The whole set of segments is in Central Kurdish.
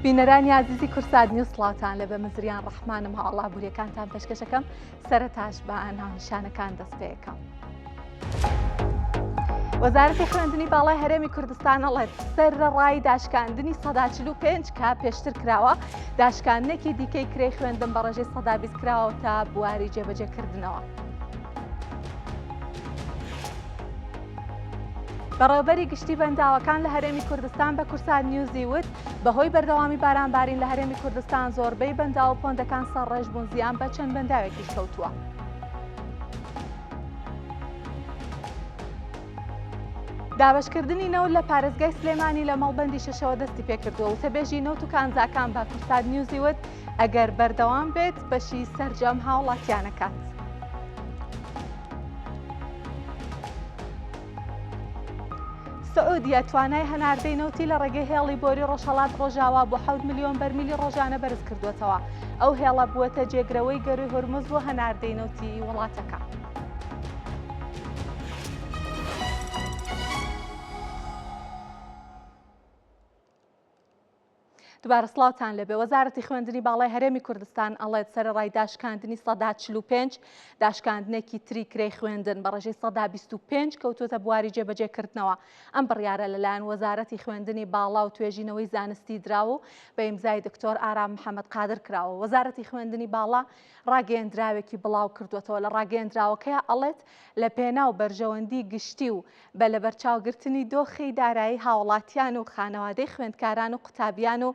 بینەرانی عزیزی کورسات نیوز سڵاتان لە بە مزریان ڕەحمانم هەواڵا بوریەکانتان پێشکەشەکەم سەرەتاش بە ناونیشانەکان دەست پێەکەم. وەزارەتی خوێندنی باڵای هەرێمی کوردستان ئەڵێت سەرڕای داشکاندنی 145 کا پێشتر کراوە داشکاندنێکی دیکەی کرێی خوێندن بە ڕێژەی 120 کراوە تا بواری جێبەجێکردنەوە. بەڕێوەبەری گشتی بەنداوەکان لە هەرێمی کوردستان بە کورسات نیوزی وت بەهۆی بەردەوامی بارانبارین لە هەرێمی کوردستان زۆربەی بەنداو و پۆندەکان سەرڕێژ بوون زیان بە چەند بەنداوێکیش کەوتووە. دابەشکردنی نەوت لە پارێزگای سلێمانی لە مەڵبەندی شەشەوە دەستی پێکردووە وتەبێژی نەوت و کانزاکان بە کورسات نیوزی وت ئەگەر بەردەوام بێت بەشی سەرجەم هاوڵاتیانەکات. سعودیە توانای هەناردەی نەوتی لە ڕێگەی هێڵی بۆری ڕۆژهەڵات ڕۆژاوا بۆ 7 ملیۆن بەرمیلی ڕۆژانە بەرز کردوێتەوە. ئەو هێڵە بووەتە جێگرەوەی گەروی هورمز بۆ هەناردەی نەوتی وڵاتەکە. دووبارە سڵاوتان لەبێ. وەزارەتی خوێندنی باڵای هەرێمی کوردستان ئەڵێت سەرڕای داشکاندنی 145 داشکاندنێکی تری کرێی خوێندن بە ڕێژەی 125 کەوتوتە بواری جێبەجێکردنەوە. ئەم بڕیارە لەلایەن وەزارەتی خوێندنی باڵا و توێژینەوەی زانستی دراوە و بە ئیمزای دکتۆر ئارام محەممەد قادر کراوە. وەزارەتی خوێندنی باڵا ڕاگەیەندراوێکی بڵاو کردوێتەوە لە ڕاگەیەندراوەکەیە ئەڵێت لە پێناو بەرژەوەندی گشتی و بە لە بەرچاوگرتنی دۆخی دارایی هاوڵاتیان و خانەوادەی خوێندکاران و قوتابیان و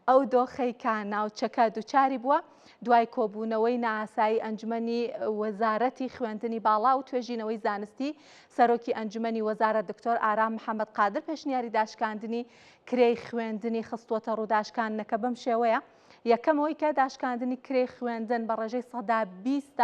ئەو دۆخەی ناوچەکە دووچاری بووە دوای کۆبوونەوەی نائاسایی ئەنجومەنی وەزارەتی خوێندنی باڵا و توێژینەوەی زانستی. سەرۆکی ئەنجومەنی وەزارەت دکتۆر ئارام محەممەد قادر پێشنیاری داشکاندنی کرێی خوێندنی خستووەتە ڕووداشکاندنەکە بەم شێوەیە. یەکەمەوەی کە داشکاندنی کرێی خوێندن بە ڕێژەی 120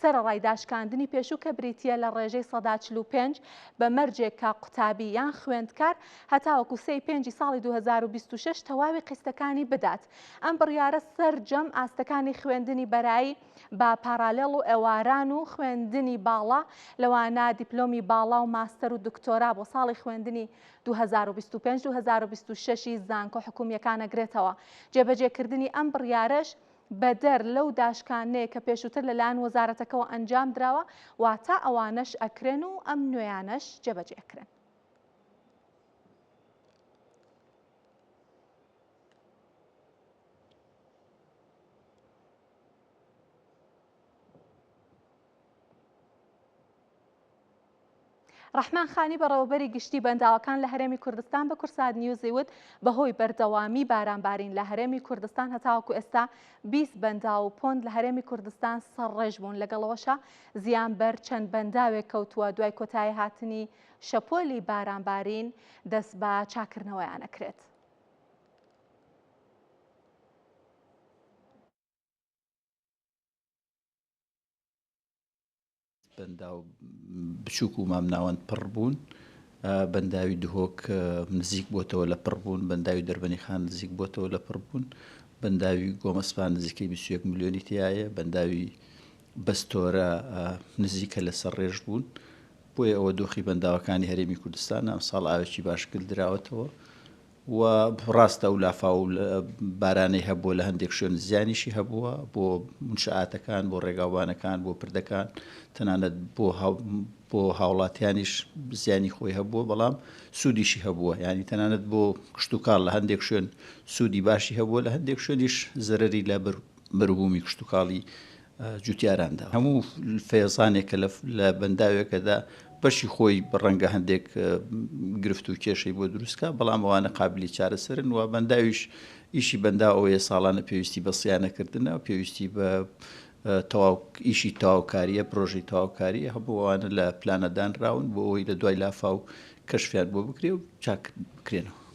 سەرڕای داشکاندنی پێشوو کە بریتە لە ڕێژەی 145 بە مەرجێکە قوتابی یان خوێندکار هەتاوەکو 3 ساڵی 2026 تەواوی قستەکانی بدات. ئەم بڕیارە سەرجەم ئاستەکانی خوێندنی بەرایی با پارالێڵ و ئێواران و خوێندنی باڵا لەوانە دیپلۆمی باڵا و ماستەر و دکتۆرا بۆ ساڵی خوێندنی 2025-2026 زانکۆ حکومیەکان ئەگرێتەوە. جێبەجێکردنی ئەم بڕیارەش بەدەر لەو داشکانەیە کە پێشووتر لەلایەن وەزارەتەکەەوە ئەنجام درراوە واتە ئەوانەش ئەکرێن و ئەم نوێیانەش جێبەجێکرێن. ڕەحمان خانی بەڕێوەبەری گشتی بەنداوەکان لە هەرێمی کوردستان بە کورسات نیوزی وت بەهۆی بەردەوامی بارانبارین لە هەرێمی کوردستان هەتاوەکو ئێستا 20 بەنداو و پۆند لە هەرێمی کوردستان سەرڕێژ بوون. لەگەڵەوەشە زیان بەر چەند بەنداوێک کەوتووە دوای کۆتایی هاتنی شەپۆلی بارانبارین دەست بە چاکردنەوەیان ئەکرێت. بەنداو بچووک و مامناوەند پڕ بوون، بەنداوی دهۆک نزیک بۆتەوە لە پڕ بوون، بەنداوی دەربەنی خان نزیک بۆتەوە لە پڕ بوون، بەنداوی گۆمەسپان نزیکەی 21 ملیۆنی تایە، بەنداوی بەستۆرە نزیکە لە سەر ڕێژ بوون. بۆیە ئەوە دۆخی بەنداوەکانی هەرێمی کوردستان ئەم ساڵ ئاوێکی باشکرد دراوەتەوە و ڕاستە و لافا و بارانەی هەبووە لە هەندێک شوێن زیانیشی هەبووە بۆ منشعاتەکان، بۆ ڕێگاوانەکان، بۆ پردەکان، تەنانەت بۆ هاوڵاتیانیش زیانی خۆی هەبووە بەڵام سوودیشی هەبووە. ینی تەنانەت بۆ کشتتوکاڵ لە هەندێک شوێن سوودی باشی هەبووە، لە هەندێک شوێنیش زەرەری لە بەرهومی کشتتوکاڵی جوتیاراندا. هەموو فێزانێکە لە بەنداوێکەدا بەشی خۆی ڕەنگە هەندێک گرفت و کێشەی بۆ دروستکە، بەڵام ئەوانە قابلی چارەسەرن و بەنداویش ئیشی بەندا ئەوەیە ساڵانە پێویستی بە سیانەکردنە و پێویستی بە ئیشی تاواکاریە، پرۆژەی تاواکاریە هەبوو ئەوانە لە پلانەدانراون بۆ ئەوەی لە دوای لافا و کەشفیان بۆ بکرێ و چاک بکرێنەوە.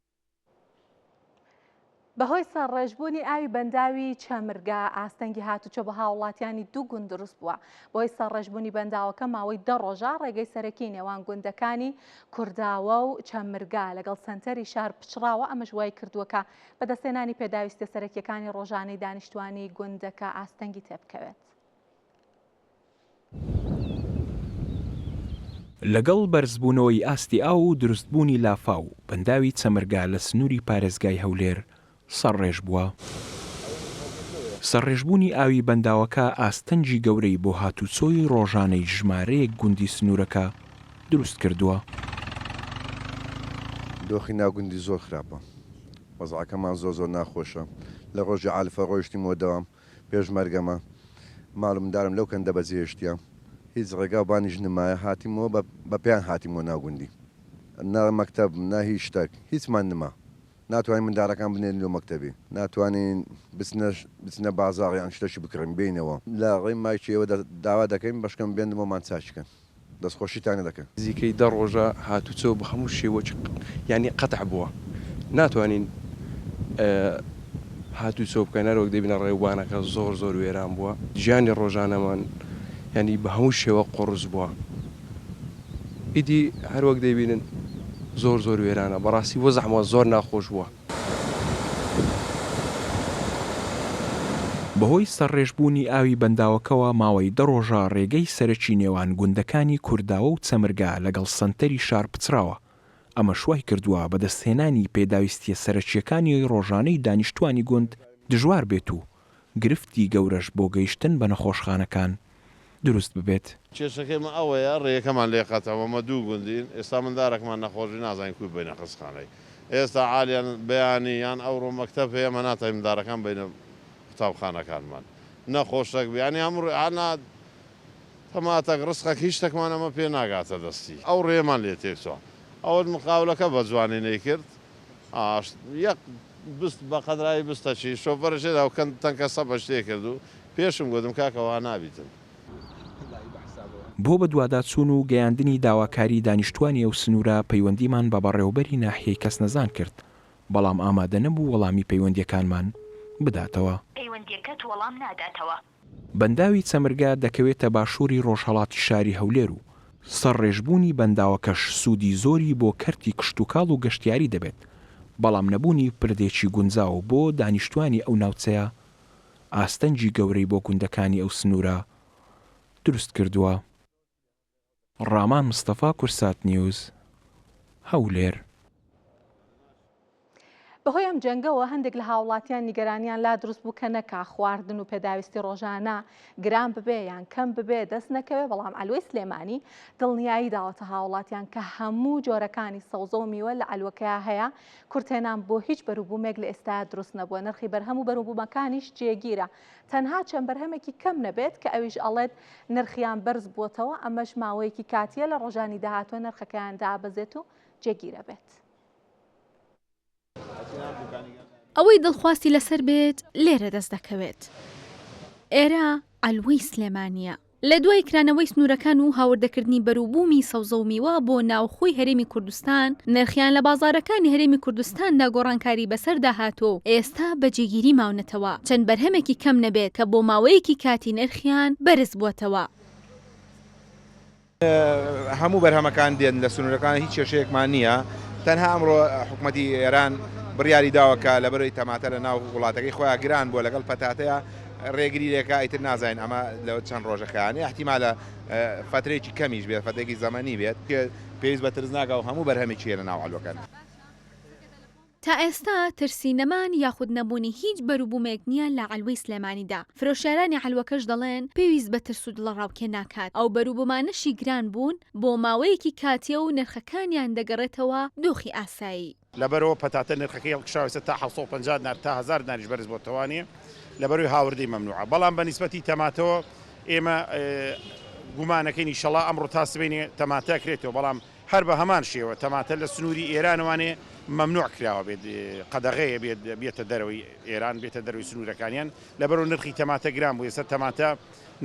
بەهۆی سەرڕێژبوونی ئاوی بەنداوی چەمرگا ئاستەنگی هاتوچۆ بە هاوڵاتیانی دوو گوند دروست بووە. بۆی سەرڕێژبوونی بەنداوەکە ماوەی 10 ڕۆژە ڕێگەی سەرەکی نێوان گوندەکانی کورداوە و چەمرگا لەگەڵ سنتەری شار پچراوە. ئەمەش وای کردووەکە بەدەستێنانی پێداویستە سەرەکیەکانی ڕۆژانەی دانیشتوانی گوندەکە ئاستەنگی تێبکەوێت. لەگەڵ بەرزبوونەوەی ئاستی ئاو و دروستبوونی لافاو بەنداوی چەمرگا لە سنووری پارێزگای هەولێر سەرڕێژ بووە. سەرڕێژبوونی ئاوی بەنداوەکە ئاستەنجی گەورەی بۆ هاتوچۆی ڕۆژانەی ژمارەیەک گوندی سنوورەکە دروست کردووە. دۆخی ناوگوندی زۆر خراپە، وەزعەکەمان زۆر ناخۆشە. لە ڕۆژی عالفە ڕۆیشتیمەوە دەوام پێش مەرگەمە ماڵم دارم لەو کەندە بەجێشتیە هیچ ڕێگا و بانیش نمایە هاتیمەوە بە پێیان هاتیمەوە ناوگوندی نا مەکتەب نا هیچ شتێک هیچمان نما ناتوانین منداڵەکان بنێن لۆ مەکتەبی ناتوانین بچنە بازاڕیان شتەشی بکڕین بینەوە لە ڕێی مایچیەوە داوا دەکەین بەشکەم بێنمەوە چاچکەن دەستخۆشیتانە دەکەن نزیکەی 10 ڕۆژە هاتوچۆ بە هەموو شێوە ینی قەتع بووە ناتوانین هاتوچۆ بکەنەرەوەک دەبینە ڕێوانەکە زۆر وێران بووە ژیانی ڕۆژانەمان ینی بە هەموو شێوە قڕز بووە ئیدی هەروەک دەبینن زۆر وێرانە بەڕاستی وەزعمە زۆر ناخۆش بووە. بەهۆی سەرڕێژبوونی ئاوی بەنداوەکەوە ماوەی 10 ڕۆژە ڕێگەی سەرەکی نێوان گوندەکانی کورداوە و چەمرگا لەگەڵ سەنتەری شار پچراوە. ئەمە شوای کردووە بەدەستهێنانی پێداویستیە سەرەکیەکانی ڕۆژانەی دانیشتوانی گوند دژوار بێت و گرفتی گەورەش بۆ گەیشتن بە نەخۆشخانەکان دروست ببێت. کێشەکەمە ئەوەیە ڕێیەکەمان لێقەتەوەمە دوو گوندین ئێستا مندارێکمان نەخۆشی نازانین کوی بینە قسخانەی ئێستا عالیان بەیانی یان ئەوڕۆ مەکتەب هەیە مە ناتای مندارەکان بینە قوتابخانەکانمان نەخۆشەک بیانی هەموو ئانا تەماتەک ڕسقەک هیچ شتێکمانەمە پێ ناگاتە دەستی ئەو ڕێمان لێ تێکچوە ئەوە مقاولەکە بە جوانی نەیکرد یەک بست بە قەدرایی بستەچی شۆفەرشێدا و تەنکە سە بە شتێ کرد و پێشم گوتم کاکەوە نابیتن. بۆ بە دوواداچوون و گەیاندنی داواکاری دانیشتوانی ئەو سنوورە پەیوەندیمان بە بەڕێوەبەری ناحیەی کەس نەزان کرد بەڵام ئامادە نەبوو وەڵامی پەیوەندیەکانمان بداتەوە. پەیوەندیەکەت وەڵام ناداتەوە. بەنداوی چەمرگا دەکەوێتە باشووری ڕۆژهەڵاتی شاری هەولێر و سەرڕێژبوونی بەنداوەکەش سوودی زۆری بۆ کەرتی کشتتوکاڵ و گەشتیاری دەبێت بەڵام نەبوونی پردێکی گونجاو بۆ دانیشتوانی ئەو ناوچەیە ئاستەنجی گەورەی بۆ گوندەکانی ئەو سنوورە دروست کردووە. ڕامان مستەفا کورسات نیوز هەولێر. بەهۆی ئەم جەنگەوە هەندێک لە هاوڵاتیان نیگەرانیان لا دروست بوو کە نەکا خواردن و پێداویستی ڕۆژانە گران ببێ یان کەم ببێ دەست نەکەوێ بەڵام ئەلوەی سلێمانی دڵنیایی داوەتە هاوڵاتیان کە هەموو جۆرەکانی سەوزە و میوە لە ئەلوەکەیە هەیە کورتێنان بۆ هیچ بەروبوومێک لە ئێستا دروست نەبووە نرخی بەرهەم و بەروبوومەکانیش جێگیرە تەنها چەند بەرهەمێکی کەم نەبێت کە ئەویش ئەڵێت نرخیان بەرز بووەتەوە ئەمەش ماوەیەکی کاتیە لە ڕۆژانی داهاتوە نرخەکەیان دابەزێت و جێگیرە بێت. ئەوەی دڵخواستی لەسەر بێت لێرە دەست دەکەوێت. ئێرە ئەلوەی سلێمانیە. لە دوای کرانەوەی سنوورەکان و هاوردەکردنی بەروبوومی سەوزە و میوە بۆ ناوخۆی هەرێمی کوردستان نرخیان لە بازارەکانی هەرێمی کوردستاندا گۆڕانکاری بەسەردا هاتۆ ئێستا بەجێگیری ماونەتەوە چەند بەرهەمێکی کەم نەبێت کە بۆ ماوەیەکی کاتی نرخیان بەرز بووەتەوە. هەموو بەرهەمەکان دێن لە سنوورەکان هیچ کێشەیەکمان نییە تەنها ئەمڕۆ حکوومەتی ئێران بڕیاری داوەکە لە بەرەوەی تەماتە لە ناو وڵاتەکەی خۆیان گران بووە لەگەڵ پەتاتەیە ڕێگریرێکە ئیتر نازانین ئەمە لەوە چەند ڕۆژەکانی احتیمالە فترێکی کەمیش بێت فترێکی زەمەنی بێت پێویست بە ترس ناگا و هەموو بەرهەمێکی لە ناو ئەلوەکان. تا ئێستا ترسینەمان یاخود نەبوونی هیچ بەروبوومێک نییە لە ئەلوەی سلێمانیدا. فرۆشیارانی ئەلوەکەش دەڵێن پێویست بە ترس و دڵڕاوکێ ناکات. ئەو بەروبوومانەشی گران بوون بۆ ماوەیەکی کاتیە و نرخەکانیان دەگەڕێتەوە دۆخی ئاسایی. لەبەرەوە پەتاتە نرخەکەی هەڵکشاوێتە تا 750 نار تا 1000 ناریش بەرز بۆ توانێ لەبەروی هاوردەی مەمنوعە بەڵام بە نیسبەتی تەماتەوە ئێمە گومانەکەی نیشەڵا ئەمڕۆ تا سبەینێ تەماتە کرێتەوە بەڵام هەر بە هەمان شێوە تەماتە لە سنووری ئێرانوانێ مەمنوع کراوە بێت قەدەغەیە بێتە دەرەوەی ئێران بێتە دەروی سنوورەکانیان لەبەرەوە نرخی تەماتە گران بوو ئێستا تەماتە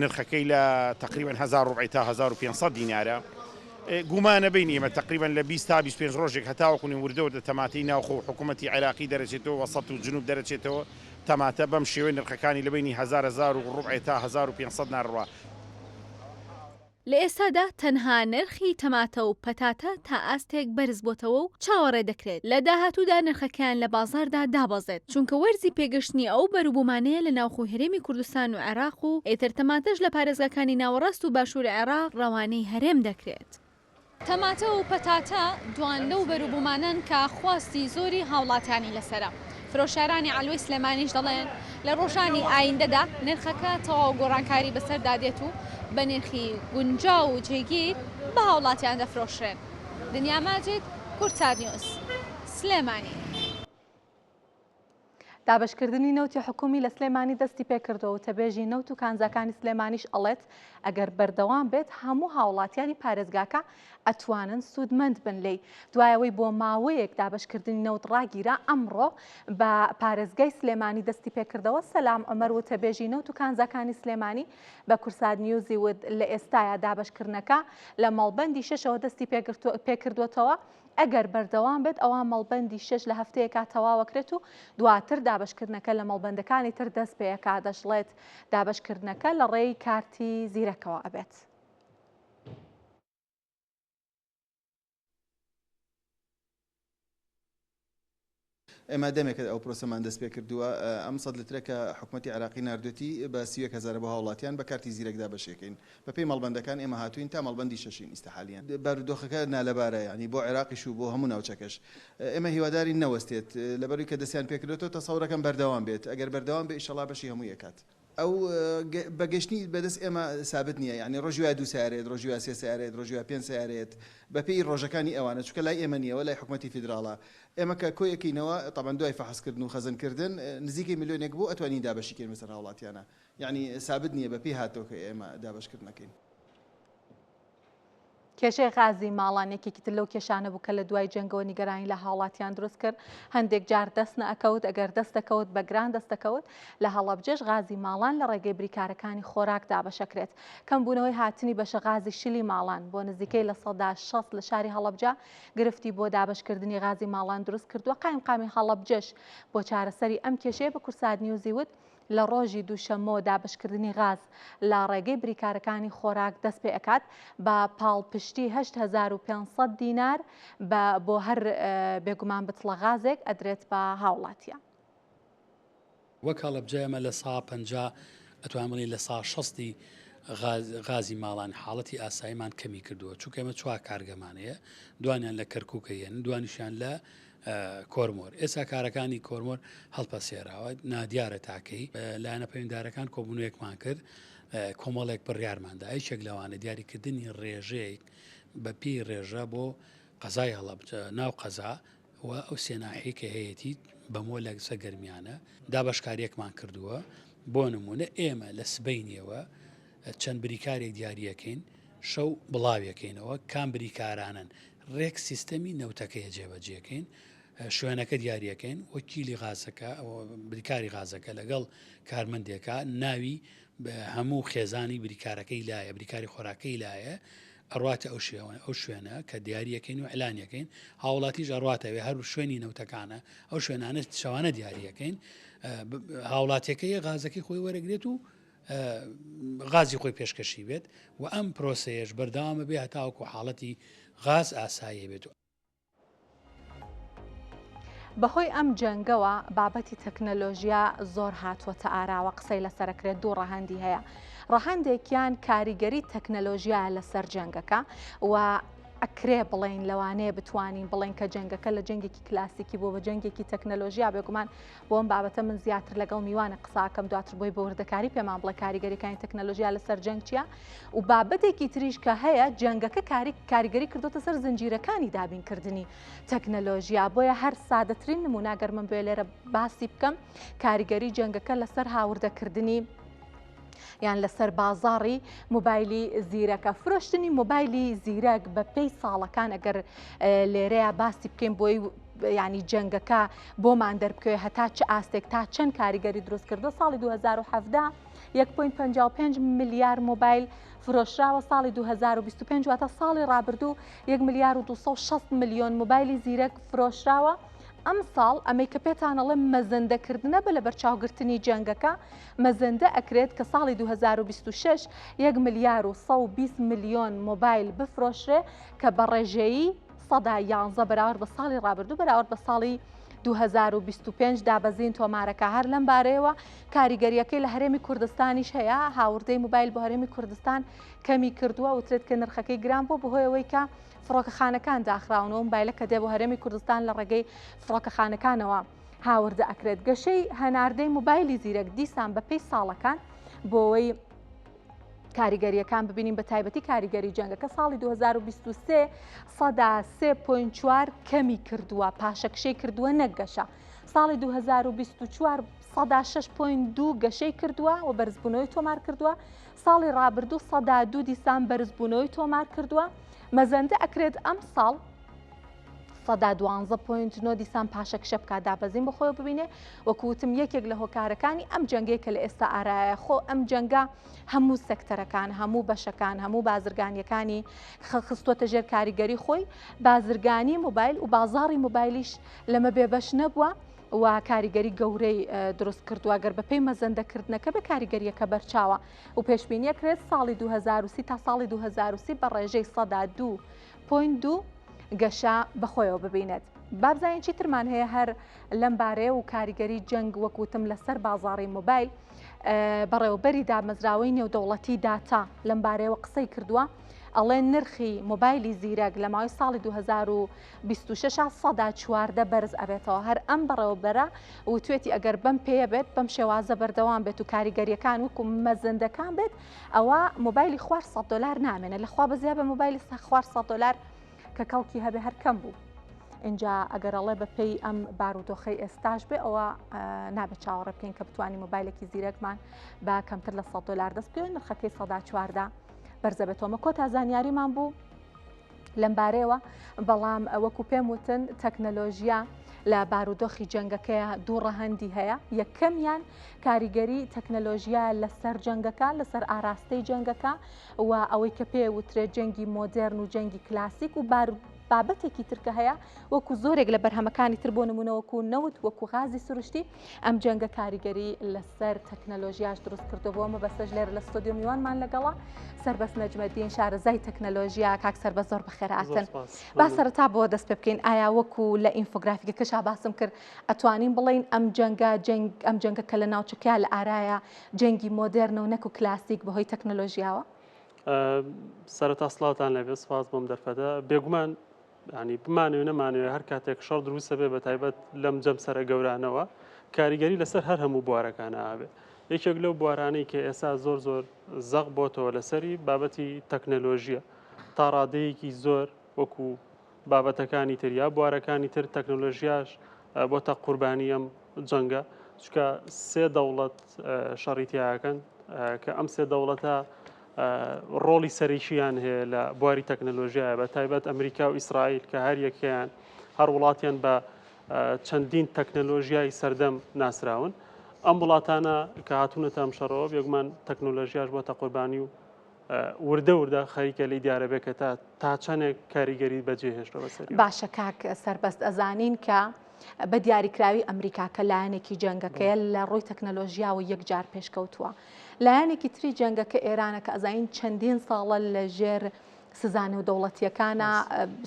نرخەکەی لە تقریبا 1000 تا 1500 دینارە گومانە بین ئێمە تقریبا لە 20 تا 25 ڕۆژێک هەتاوەکوی وردەوە تەماتی ناوخۆ حکوومەتی عێراقی دەرەچێتەوە وەسەط و جنوب دەرەچێتەوە تەماتە بەم شێوەی نرخەکانی لە بینی 1000 تا 1500 ناڕوا. لە ئێستادا تەنها نرخی تەماتە و پەتاتە تا ئاستێک بەرز بۆتەوە و چاوەڕێ دەکرێت لە داهاتوودا نرخەکان لە بازاردا دابەزێت چونکە وەرزی پێگەشتنی ئەو بەروبوومانەیە لە ناوخۆی هەرێمی کوردستان و عێراق و ئێتر تەماتەش لە پارێزگاکانی ناوەڕاست و باشووری عێراق ڕەوانەی هەرێم دەکرێت. تەماتە و پەتاتە دوان لەو بەروبوومانن کە خواستی زۆری هاوڵاتیانی لەسرە فرۆشارانی علوی سلێمانیش دەڵێن لە ڕۆژانی ئایندەدا نرخەکە تەواو گۆڕانکاری بەسەردادێت و بە نرخی گونجاو و جێگیر بە هاوڵاتیان دەفرۆشرێن. دنیا ماجد، کورتسار نیوز، سلێمانی. دابشکردنی نەوتی حکومی لە سلێمانی دەستی پێکردەوە تەبێژی نەوت و کانزەکانی سلێمانیش ئەڵێت ئەگەر بەردەوام بێت هەموو هاوڵاتیانی پارێزگاکە ئەتوانن سوودمەند بن لێی. دوایەوەی بۆ ماوەیەک دابشکردنی نەوت ڕاگیرا ئەمڕۆ بە پارێزگای سلێمانی دەستی پێکردەوە. سەلام ئەمەر و تەبێژی نەوت و کانزەکانی سلێمانی بە کورساد نیوزی ود لە ئێستایا دابشکردنەکە لە مەڵبەندی شەشەوە دەستی پێکردوێتەوە. ئەگەر بەردەوام بێت ئەوە مەڵبەندی 6 لە هەفتەیەکە تەواوەکرێت و دواتر دابشکردنەکە لە مەڵبەندەکانی تر دەست پێیەکە دەشڵێت دابشکردنەکە لە ڕێی کارتی زیرەکەوە ئەبێت. ئێمە دەمێکە ئەو پرۆسەمان دەست پێ کردووە ئەم 100 لترەکە حکوومەتی عراقی نردوێتی بە 30,000 بە هاوڵاتیان بە کارتی زیرەکدا بەشێکین بە پێی مەڵبەندەکان ئێمە هاتوین تا مەڵبەندی شەشین ئیستحالیان بارودۆخەکە نالەبارە ینی بۆ عێراقیش و بۆ هەموو ناوچەکەش ئێمە هیواداری نەوەستێت لەبەروی کە دەستیان پێکردێتەوە تەسەوڕەکەم بەردەوام بێت ئەگەر بەردەوام بێ ئیشەڵا بەشی هەموو یەکات. ئەو بەگەشتنی بەدەست ئێمە سابت نییە ینی ڕۆژی وای 2 سیارێت ڕۆژی وای 3 سیارێت ڕۆژی وای 5 سیارێت بە پێی ڕۆژەکانی ئەوانە چونکە لای ئێمە نییەوە لای حکوومەتی فیدراڵە ئێمە کە کۆیەکەینەوە تەبەن دوای فەحسکردن و خەزنکردن نزیکەی میلیۆنێک بوو ئەتوانین دابەشیکەین بەسەر هاوڵاتیانە یعنی سابت نییە بە پێی هاتەوە کە ئێمە دابەشکردنەکەین. کێشەی غازی ماڵان یەکێکی تر لەو کێشانە بوو کە لە دوای جەنگەوە نیگەرانی لە هاوڵاتیان دروست کرد. هەندێک جار دەست نەئەکەوت ئەگەر دەست دەکەوت بە گران دەست دەکەوت. لە هەڵەبجەش غازی ماڵان لە ڕێگەی بریکارەکانی خۆراک دابەشەکرێت. کەمبوونەوەی هاتنی بەشە غازی شلی ماڵان بۆ نزیکەی لە 60 لە شاری هەڵەبجە گرفتی بۆ دابشکردنی غازی ماڵان دروست کردووە. قایمقامی هەڵەبجەش بۆ چارەسەری ئەم کێشەیە بە کورساد نیوزی وت لە ڕۆژی دووشەممە دابشکردنی غاز لە ڕێگەی بریکارەکانی خۆراک دەست پێ ئەکات بە پاڵپشتی 8500 دینار بۆ هەر بێگومان بتڵە غازێک ئەدرێت بە هاوڵاتیان. وەک هەڵەبجەمە لە 150 ئەتوانڵی لە 160 غازی ماڵان حاڵەتی ئاساییمان کەمی کردووە چونکە ئێمە 4 کارگەمانەیە دوانیان لە کەرکووکەیەن دوانیشیان لە کۆرمۆر. ئێستا کارەکانی کۆرمۆر هەڵپەسێراوە نادیارە تاکەی لایەنە پەیوەنددارەکان کۆبوونەیەکمان کرد کۆمەڵێک بڕیارماندا هیچێک لەوانە دیاریکردنی ڕێژەیەک بە پێی ڕێژە بۆ قەزای هەڵەبجە ناو قەزا و ئەو سێناحی کە هەیەی بە مۆ لە سە گەرمیانە دابشکاریەکمان کردووە. بۆ نمونە ئێمە لە سبەینیەوە چەند بریکارێک دیاریەکەین شەو بڵاویەکەینەوە کام بریکارانن ڕێک سیستەمی نەوتەکەی جێبەجێکەین شوێنەکە دیاریەکەین وەکیلی غازەکە بریکاری غازەکە لەگەڵ کارمەندێکە ناوی هەموو خێزانی بریکارەکەی لایە بریکاری خۆراکەی لایە ئەڕاتە ئەو شوێنە کە دیاریەکەین و ئەلانیەکەین هاوڵاتیش ئەڕاتەوێ هەر شوێنی نەوتەکانە ئەو شوێنانە شەوانە دیاریەکەین هاوڵاتیەکەی غازەکەی خۆی وەرەگرێت و غازی خۆی پێشکەشی بێت و ئەم پرۆسەیەش بەردەوامە بێ هەتاوەکو حاڵەتی غاز ئاسایی بێت. بەهۆی ئەم جەنگەوە بابەتی تەکنەلۆژیا زۆر هاتووەتە ئاراوە قسەی لەسەرەکرێت دوو ڕەهەندی هەیە. ڕەهەندێکیان کاریگەری تەکنەلۆژیا لەسەر جەنگەکە و ئەکرێ بڵین لەوانەیە بتوانین بڵین کە جەنگەکە لە جەنگێکی کلاسیکی بۆ بە جەنگێکی تەکنەلۆژیا بێگومان بۆ ئەم بابەتە من زیاتر لەگەڵ میوانە قساکەم دواتر بۆی بە وردەکاری پێمان بڵێ کاریگەریەکانی تەکنەلۆژیا لەسەر جەنگ چیە و بابەتێکی تریش کە هەیە جەنگەکە کاریگەری کردوتە سەر زنجیرەکانی دابینکردنی تەکنەلۆژیا بۆیە هەر سادەترین نموناگەر من بێ لێرە باسی بکەم کاریگەری جەنگەکە لەسەر هاوردەکردنی یان لەسەر بازاڕی موبایلی زیرەکە فرۆشتنی موبایلی زیرەک بە پێی ساڵەکان ئەگەر لێرەیە باسی بکەین بۆی ینی جەنگەکە بۆمان دەربکەوێ هەتا چ ئاستێک تا چەند کاریگەری دروست کردو ساڵی 2017 1.55 ملیار موبایل فرۆشراوە ساڵی 2025 واتە ساڵی ڕابردوو 1 ملیار و 260 ملیۆن موبایلی زیرەک فرۆشراوە. ئەم ساڵ ئەمەی کە پێتانەڵێ مەزەندەکردنە بە لە بەرچاوگرتنی جەنگەکە مەزەندە ئەکرێت کە ساڵی 2026 1 ملیار و 120 ملیۆن موبایل بفرۆشرێ کە بە ڕێژەیی 11 بەراورد بە ساڵی ڕابردوو بەراورد بە ساڵی 2025 دابەزین تۆمارەکە هەر لەم بارەیەوە کاریگەریەکەی لە هەرێمی کوردستانیش هەیە هاوردەی موبایل بۆ هەرێمی کوردستان کەمی کردووە وترێت کە نرخەکەی گران بوو بەهۆیەوەی کە فڕۆکەخانەکان داخراونەوە موبایلە کە دێ بۆ هەرێمی کوردستان لە ڕێگەی فڕۆکەخانەکانەوە هاوردە ئەکرێت. گەشەی هەناردەی موبایلی زیرەک دیسان بە پێی ساڵەکان بۆەوەی کاریگەریەکان ببینیم بە تایبەتی کاریگەری جەنگەکە ساڵی 2023 سەدا 3.4 کەمی کردووە، پاشەکشەی کردووە نەگەشە. ساڵی 2024 سەدا 6.2 گەشەی کردووە و بەرزبوونەوەی تۆمار کردووە. ساڵی ڕابردوو سەدا 2 دیسان بەرزبوونەوەی تۆمار کردووە. مەزەندە ئەکرێت ئەم ساڵ سەدا 12.9 دیسان پاشەکشە بکات دابەزین بەخۆی ببینێ. وەکوتم یەکێک لە هۆکارەکانی ئەم جەنگەیە کە لە ئێستا ئارایە خۆ ئەم جەنگە هەموو سەکتەرەکان، هەموو بەشەکان، هەموو بازرگانیەکانی خستۆتە ژێر کاریگەری خۆی. بازرگانی موبایل و بازاڕی موبایلیش لەمە بێبەش نەبووە و کاریگەری گەورەی دروست کردووە گەر بەپێی مەزەندەکردنەکە بە کاریگەریەکە بەرچاوە و پێشبینیەکرێت ساڵی 2030 تا ساڵی 2030 بە ڕێژەی سەدا 2.2 گەشە بەخۆیەوە ببینێت. بابزانین چی ترمان هەیە هەر لەم بارەیە و کاریگەری جەنگ وەکوتم لەسەر بازاڕی موبایل بەڕێوەبەری دامەزراوەی نێودەوڵەتی داتا لەم بارەیەوە قسەی کردووە. ئەڵێن نرخی موبایلی زیرەک لە ماوەی ساڵی 2026 سەدا 14 بەرز ئەبێتەوە. هەر ئەم بەڕێوەبەرە وتوێتی ئەگەر بەم پێە بێت بەم شێوازە بەردەوام بێت و کاریگەریەکان وەکو مەزەندەکان بێت ئەوە موبایلی خوار $100 نامێنێت. لەخوا بەزیا بە موبایلی خوار $100 کە کەڵکی هەبێ هەر کەم بوو. اینجا ئەگەرەڵێ بە پێی ئەم بارودۆخەی ئێستاش بێ ئەوە نابێت چاوەڕێ بکەین کە بتوانین موبایلێکی زیرەکمان بە کەمتر لە $100 دەست پێوە نرخەکەی سەدا 14 بەرزەبێتەوە. کۆتا زانیاریمان بوو لەم بارەیەوە، بەڵام وەکو پێم وتن تەکنەلۆژیا لە بارودۆخی جەنگەکەیە دوو ڕەهەندی هەیە. یەکەمیان کاریگەری تەکنەلۆژیا لەسەر جەنگەکە، لەسەر ئاراستەی جەنگەکە و ئەوەی کە پێ وترێت جەنگی مۆدرن و جەنگی کلاسیک و بابەتێکی ترکە هەیە وەکو زۆرێک لە بەرهەمەکانی تر بۆ نمونەوەکو نەوت وەکو غازی سروشتی ئەم جەنگە کاریگەری لەسەر تەکنەلۆژیاش دروست کردەوە. مەبەستەش لێرە لە ستۆدیۆ میوانمان لەگەڵا سەربەست نەجمەدین شارەزای تەکنەلۆژیا. کاک سەربەست زۆر بەخێر هاتن. با سەرەتا بۆ دەست پێ بکەین ئایا وەکو لە ئینفۆگرافیکەکەشا باسم کرد ئەتوانین بڵین ئەم جەنگە کە لە ناوچەکە لە ئارایە جەنگی مۆدرن و نەکو کلاسیک بەهۆی تەکنەلۆژیاوە؟ سەرەتا سڵاوتان لەبێ سپاس بۆم دەرفەتە. بێگومان ینی بمانوێ نەمانوێ هەر کاتێک شەڕ دروستە بێ بە تایبەت لەم جەم سەرە گەورانەوە کاریگەری لەسەر هەر هەموو بوارەکانە ئابێ. یەکێک لەو بوارانەی کە ئێستا زۆر زەق بۆتەوە لەسەری بابەتی تەکنەلۆژیە تا ڕادەیەکی زۆر وەکو بابەتەکانی تر یا بوارەکانی تر تەکنەلۆژیاش بۆتە قوربانی ئەم جەنگە، چکە سێ دەوڵەت شەڕیتیاکەن کە ئەم سێ دەوڵەتە ڕۆڵی سەرێکیان هەیە لە بواری تەکنەلۆژیایە بە تایبەت ئەمریکا و ئیسرائیل کە هەر یەکیان هەر وڵاتیان بە چەندین تەکنەلۆژیای سەردەم ناسراون. ئەم وڵاتانە کە هاتوونەتە ئەم شەڕەوە بێگومان تەکنۆلۆژیاش بۆتە قوربانی و وردە خەریکە لی دیارە بێت کە تا چەندێک کاریگەری بەجێهێشتەوە بەسەری. باشە کاک سەربەست ئەزانین کە بە دیاریکراوی ئەمریکا کە لایەنێکی جەنگەکەیە لە ڕووی تەکنەلۆژیاوە یەکجار پێشکەوتووە. لایەنێکی تری جەنگەکە ئێرانە کە ئەزانین چەندین ساڵە لە ژێر سزانە و دەوڵەتیەکانە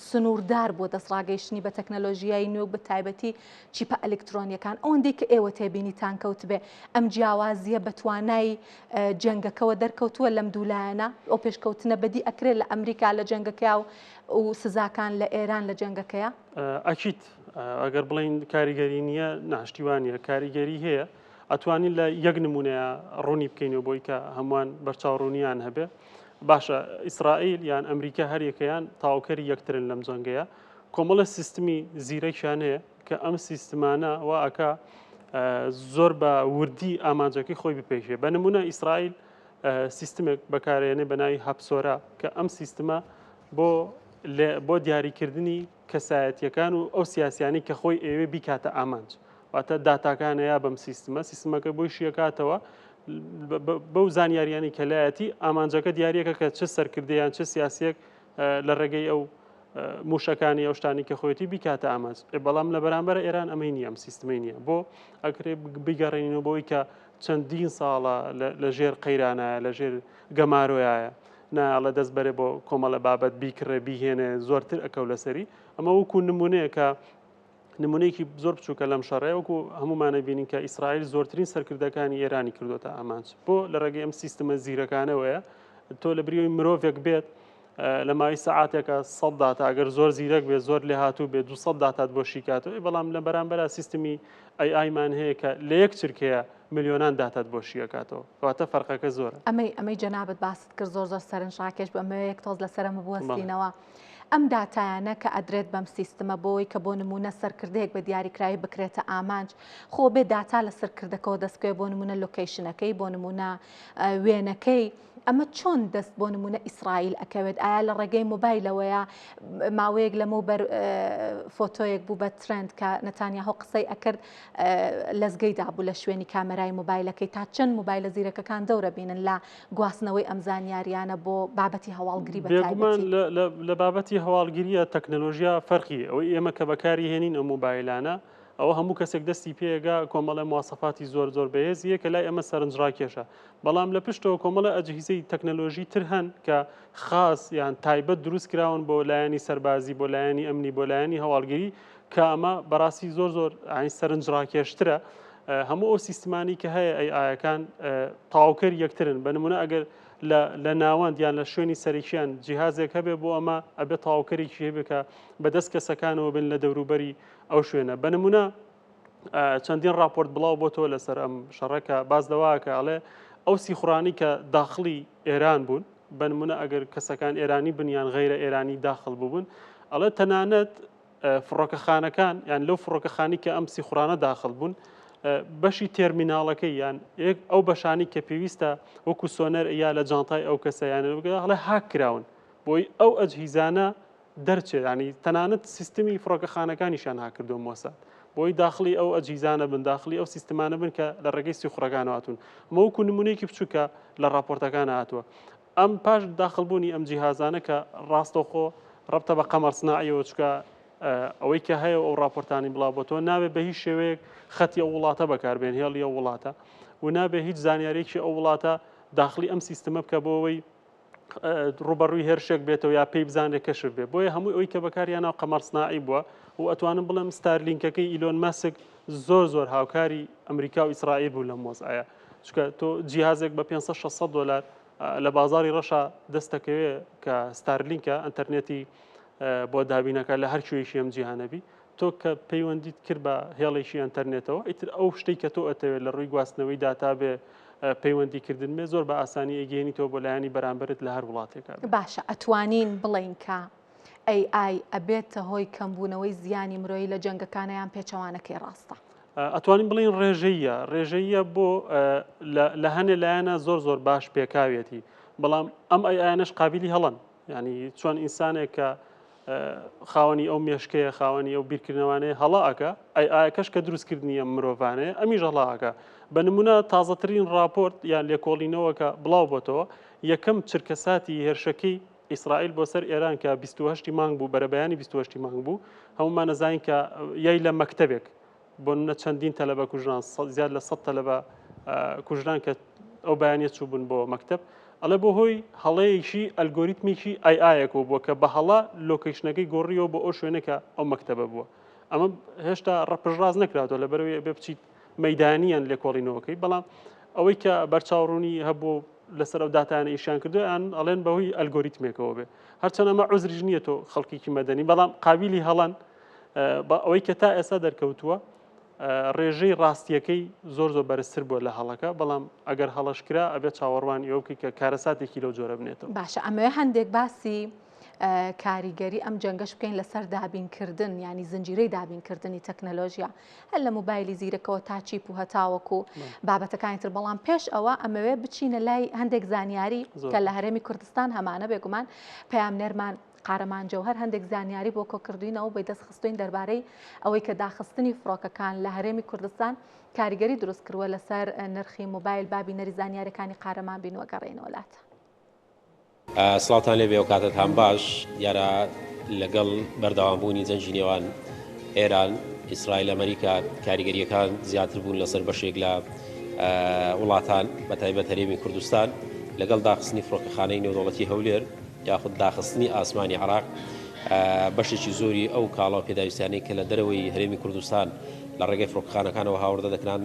سنووردار بۆ دەستڕاگەیشتنی بە تەکنەلۆژیای نوێ بە تایبەتی چیپە ئەلکترۆنیەکان ئەوەندەی کە ئێوە تێبینیتان کەوت بێ ئەم جیاوازیە بە توانای جەنگەکەەوە دەرکەوتووە لەم دوولایەنە ئەو پێشکەوتنە بەدی ئەکرێت لە ئەمریکا لە جەنگەکەیە و سزاکان لە ئێران لە جەنگەکەیە؟ ئەکیت ئەگەر بڵین کاریگەری نییە ناشتیوانیە کاریگەری هەیە ئەتوانین لە یەک نمونەیە ڕوونی بکەینەوە بۆی کە هەمووان بەرچاوڕوونیان هەبێ. باشە ئیسرائیل یان ئەمریکا هەریەکەیان تاوکەری یەکترن لەم جەنگەیە کۆمەڵە سیستمی زیرەکیان هەیە کە ئەم سیستمانە وا ئەکا زۆر بە وردی ئامانجەکەی خۆی بپێشێ. بە نمونە ئیسرائیل سیستمێک بەکارێنێ بە ناوی هەپسۆرا کە ئەم سیستمە بۆ دیاریکردنی کەسایەتیەکان و ئەو سیاسیانی کە خۆی ئێوێ بیکاتە ئامانج واتە داتاکانەیە بەم سیستمەکە بۆی شیەکاتەوە بەو زانیاریانی کەلایەتی ئامانجەکە دیارەکە کە چه سەرکردیان چه سیاسیەک لە ڕێگەی ئەو موشەکانی ئەو شتانی کە خۆیەتی بیکاتە ئامانج. بەڵام لە بەرامبەر ئێران ئەمەی نییە ئەم سیستمەی نییە بۆ ئەکرێ بیگەڕێنەوە بۆی کە چەندین ساڵە لە ژێر قەیرانایە لە ژێر گەمارۆیایە ناڵە دەست بەرێ بۆ کۆمەڵە بابەت بیکڕێ بیهێنێ زۆرتر ئەکەو لەسەری. ئەمە وەکو نمونەیە کە نمونەیەکی زۆر بچووکە لەم شەڕێ وەکو هەمومانە بینین کە ئیسرائیل زۆرترین سەرکردەکانی ئێرانی کردوتە ئامانج بۆ لە ڕێگەی ئەم سیستمە زیرەکانەوەیە تۆ لە بریۆی مرۆڤێک بێت لە ماوەی سەعاتێکە 100 داتا ئەگەر زۆر زیرەک بێ زۆر لێ هاتوو بێ 200 داتات بۆ شیکاتەوە بەڵام لە بەرامبەر سیستمی ئایمان هەیە کە لە یەک چرکەیە میلیۆنان داتات بۆ شیەکاتەوە کەواتە فەرقەکە زۆرە. ئەمەی جەنابەت باست کرد زۆر سەرنجڕاکێش بەمە یەک تۆز لەسەرمە بوەستینەوە. ئەم داتایانە کە ئەدرێت بەم سیستمە بۆی کە بۆ نمونە سەرکردەیەک بە دیاریکراوی بکرێتە ئامانج خۆ بێ داتا لە سەرکردەکەەوە دەستکەوێت بۆ نمونە لۆکیشنەکەی بۆ نمونە وێنەکەی ئەمە چۆن دەست بۆ نمونە ئیسرائیل ئەکەوێت ئایا لە ڕێگەی مۆبایلەوەیە ماوەیەک لەمە بەر فۆتۆیەک بوو بە ترند کە نەتانیاهۆ قسەی ئەکرد لەزگەیدا بوو لە شوێنی کامەرای مۆبایلەکەی تا چەند مۆبایلە زیرەکەکان دەورە بینن لە گواستنەوەی ئەم زانیاریانە بۆ بابەتی هەواڵگری بێگومان لە بابەتی هەواڵگیریە تەکنەلۆژیا فەرقی ئەوەی ئێمە کە بەکاری هێنین ئەم مۆبایلانە ئەوە هەموو کەسێک دەستی پێگا کۆمەڵە مواسەفاتی زۆر بەهێزیە کە لای ئەمە سەرنجڕاکێشە بەڵام لە پشتەوە کۆمەڵە ئەجهیزەی تەکنەلۆژی تر هەن کە خاص یان تایبەت دروست کراون بۆ لایەنی سەربازی بۆ لایەنی ئەمنی بۆ لایەنی هەواڵگیری کە ئەمە بەڕاستی زۆر سەرنجڕاکێشترە هەموو ئەو سیستمانی کە هەیە ئایەکان تاوکەر یەکترن بە نمونە ئەگەر لە ناوەند یان لە شوێنی سەرکییان جیهازێک هەبێ بۆ ئەمە ئەبێ تاوکەرێکی هەبێ کە بەدەست کەسەکانەوە بن لە دەوروبەری ئەو شوێنە بە نمونە چەندین راپۆرت بڵاو بۆتەوە لەسەر ئەم شەڕەکە باز دەواکە ئەڵێ ئەو سیخورانی کە داخلی ئێران بوون بە نمونە ئەگەر کەسەکان ئێرانی بنیان غیرە ئێرانی داخل بوون ئەڵێ تەنانەت فڕۆکەخانەکان یان لەو فڕۆکەخانی کە ئەم سیخورانە داخل بوون بەشی تێرمیناڵەکەی یان ئەو بەشانی کە پێویستە وەکو سۆنەر یا لە جانتای ئەو کەسەیانە هەڵێ هاک کراون بۆی ئەو ئەجهیزانە دەرچێت ینی تەنانەت سیستمی فڕۆکەخانەکانیشان هاکردو مۆساد بۆی داخلی ئەو ئەجیزانە بن داخلی ئەو سیستمانە بن کە لە ڕێگەی سیخورەکان هاتوون مەوەکو نمونەیەکی بچووکە لە راپۆرتەکانە هاتووە ئەم پاش داخلبوونی ئەم جیهازانە کە ڕاستەوخۆ ڕەبتە بە قەمەرسناعیەوە چکە ئەوەی کە هەیە ئەو راپۆرتانی بڵاوبەتەوە نابێت بە هیچ شێوەیەک خەتی ئەو وڵاتە بەکاربێن هێڵی ئەو وڵاتە و نابێت هیچ زانیارێکی ئەو وڵاتە داخلی ئەم سیستمە بکە بۆەوەی ڕوبەڕووی هێرشێک بێتەوە یا پێی بزانێک کەشف بێ بۆیە هەمووی ئەوی کە بەکاریانە قەمەرسناعی بووە و ئەتوانم بڵێم ستارلینکەکەی ئیلۆن ماسک زۆر هاوکاری ئەمریکا و ئیسرائیل بوو لە مۆزایە چکە تۆ جیهازێک بە 500-600 دلار لە بازاری ڕەشە دەستەکەوێ کە ستارلینکە ئەتەرنێتی بۆ دابینەکە لە هەر کوێشی ئەم جیهانەبی تۆ کە پەیوەندیت کرد بە هێڵێکی ئەتەرنێتەوە ئیتر ئەو شتەی کە تۆ ئەتەوێت لە ڕووی گواستنەوەی داتا بێ پەیوەندیکردن بێ زۆر بە ئاسانی ئەگەێنی تۆ بۆ لایەنی بەرامبرت لە هەر وڵاتێکە باشە ئەتوانین بڵین کە AI ئەبێتە هۆی کەمبوونەوەی زیانی مرۆیی لە جەنگەکانیان پێچەوانەکەی ڕاستە ئەتوانین بڵین ڕێژەیە بۆ لە هەنێ لایەنە زۆر باش پێکاوێتی بەڵام ئەم ئایانش قابلی هەڵەن ینی چۆن ئینسانێک کە خاوەنی ئەو مێشکەیە خاوەنی ئەو بیرکردنەوانەیە هەڵاکە ئایەکەش کە دروستکردنی ئەم مرۆڤانەیە ئەمیش هەڵاکە بە نمونە تازەترین راپۆرت یان لێکۆڵینەوەکە بڵاو بۆتەوە یەکەم چرکەساتی هێرشەکەی ئیسرائیل بۆ سەر ئێران کە 28 مانگ بوو بەرەبەیانی 28 مانگ بوو هەمومان نەزانین کە یای لە مەکتەبێک بۆ نە چەندین تەلەبە کوژران زیاد لە 100 تەلەبە کوژران کە ئەو بەیانیە چوو بوون بۆ مەکتەب ئەڵێ بۆ هۆی هەڵەیەکی ئەلگۆریتمیکی ئایەکەوە بووە کە بە هەڵا لۆکیشنەکەی گۆڕیەوە بۆ ئەو شوێنەکە ئەو مەکتەبە بووە ئەمە هێشتا ڕەپژڕاز نەکراتەوە لەبەرەوەی بێ بچیت مەدانیان لێکۆڵینەوەکەی بەڵام ئەوەی کە بەرچاوڕوونی هەبوو لەسەر ئەو داتانە ئیشان کردو ئەن ئەڵێن بەهۆی ئەلگۆریتمێکەوە بێ هەرچەند ئەمە عوزریش نییە تۆ خەڵکیی مەدەنی بەڵام قابلی هەڵەن ئەوەی کە تا ئێستا دەرکەوتووە ڕێژەی ڕاستیەکەی زۆر بەرزتر بووە لە هەڵەکە بەڵام ئەگەر هەڵەشکرا ئەبێت چاوەڕوان ئەوکەی کە کارەساتێکی لەو جۆرە بنێتەوە باشە ئەمەوێ هەندێک باسی کاریگەری ئەم جەنگەش بکەین لەسەر دابینکردن ینی زنجیرەی دابینکردنی تەکنەلۆژیا هەر لە موبایلی زیرەکەەوە تا چیپ و هەتاوەکو بابەتەکانی تر بەڵام پێش ئەوە ئەمەوێ بچینە لای هەندێک زانیاری کە لە هەرێمی کوردستان هەمانە بێگومان پەیامنێرمان قارەمان جەوهەر هەندێک زانیاری بۆ کۆکردوینەوە بە دەست خستوین دەربارەی ئەوەی کە داخستنی فڕۆکەکان لە هەرێمی کوردستان کاریگەری دروست کردووە لەسەر نرخی موبایل بابینەری زانیاریەکانی قارەمان بینوە گەڕێنەوە لاتە سڵاتان لێ بێ و کاتتان باش دیارە لەگەڵ بەردەوامبوونی جەنگی نێوان ئێران ئیسرائیل ئەمریکا کاریگەریەکان زیاتر بوون لەسەر بەشێک لە وڵاتان بەتایبەت هەرێمی کوردستان لەگەڵ داخستنی فڕۆکەخانەی نێودەوڵەتی هەولێر یاخود داخستنی ئاسمانی عراق بەشێکی زۆری ئەو کاڵاو پێداویستانەی کە لە دەرەوەی هەرێمی کوردستان لە ڕێگەی فڕۆکەخانەکانەوە هاوردە دەکران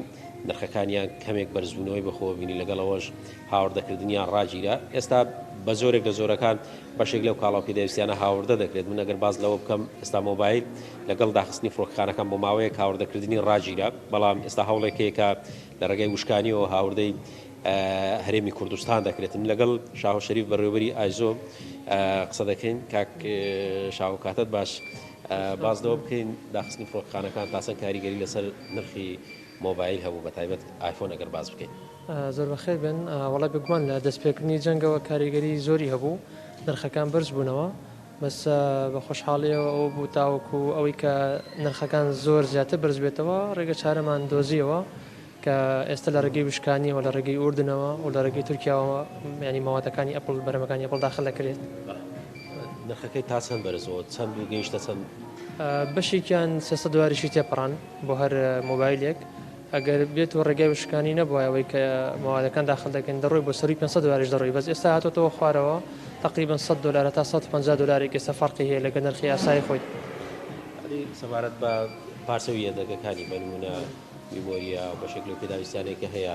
نرخەکانیان کەمێک بەرزبوونەوەی بەخۆبینی لەگەڵەوەش هاوردەکردنیان ڕاگیرە ئێستا بە زۆرێک لە زۆرەکان بەشێک لەو کاڵاو پێداویستیانە هاوردە دەکرێت من ئەگەر باز لەوە بکەم ئێستا مۆبایل لەگەڵ داخستنی فڕۆکخانەکان بۆ ماوەیەک هاوردەکردنی ڕاگیرە بەڵام ئێستا هەوڵێکەیەکە لە ڕێگەی وشکانیەوە هاوردەی هەرێمی کوردستان دەکرێتن لەگەڵ شاو شەریف بەڕێوەبەری ئایزۆ قسە دەکەین کاک شاوکاتت باش بازدەوە بکەین داخستنی فڕۆکخانەکان تاسەن کاریگەری لەسەر نرخی مۆبایل هەبوو بە تایبەت ئایفۆن ئەگەر باز بکەین زۆر بەخێر بن وڵای بگومان لە دەستپێکردنی جەنگەوە کاریگەری زۆری هەبوو نرخەکان بەرز بوونەوە بەس بە خۆشحاڵیەوە ئەو بوو تاوەکو ئەوەی کە نرخەکان زۆر زیاتر بەرز بێتەوە ڕێگە چارەمان دۆزیەوە کە ئێستا لە ڕێگەی وشکانیەوە لە ڕێگەی ئوردنەوە و لە ڕێگەی تورکیاوە ینی ماواتەکانی ئەپڵ بەرەمەکانی ئەپڵ داخل دەکرێت نرخەکەی تا چەند بەرزەوە چەند و گەیشتە چەند بەشێکیان $300 تێپەڕان بۆ هەر مۆبایلێک ئەگەر بێت و ڕێگای وشکانی نەبووە ئەوەی کە ماوادەکان داخل دەکەن دەڕۆی بۆ سەری $500 دەڕۆی بەس ئێستا هاتۆتەوە خوارەوە تقریبا $100 تا $150 ئێستا فەرقی هەیە لەگە نرخی ئاسایی خۆی سەبارەت بە پارچەوی یەدەگەکانی بەنمونە میمۆریە و بەشێک لەو پێداویستانێکە هەیە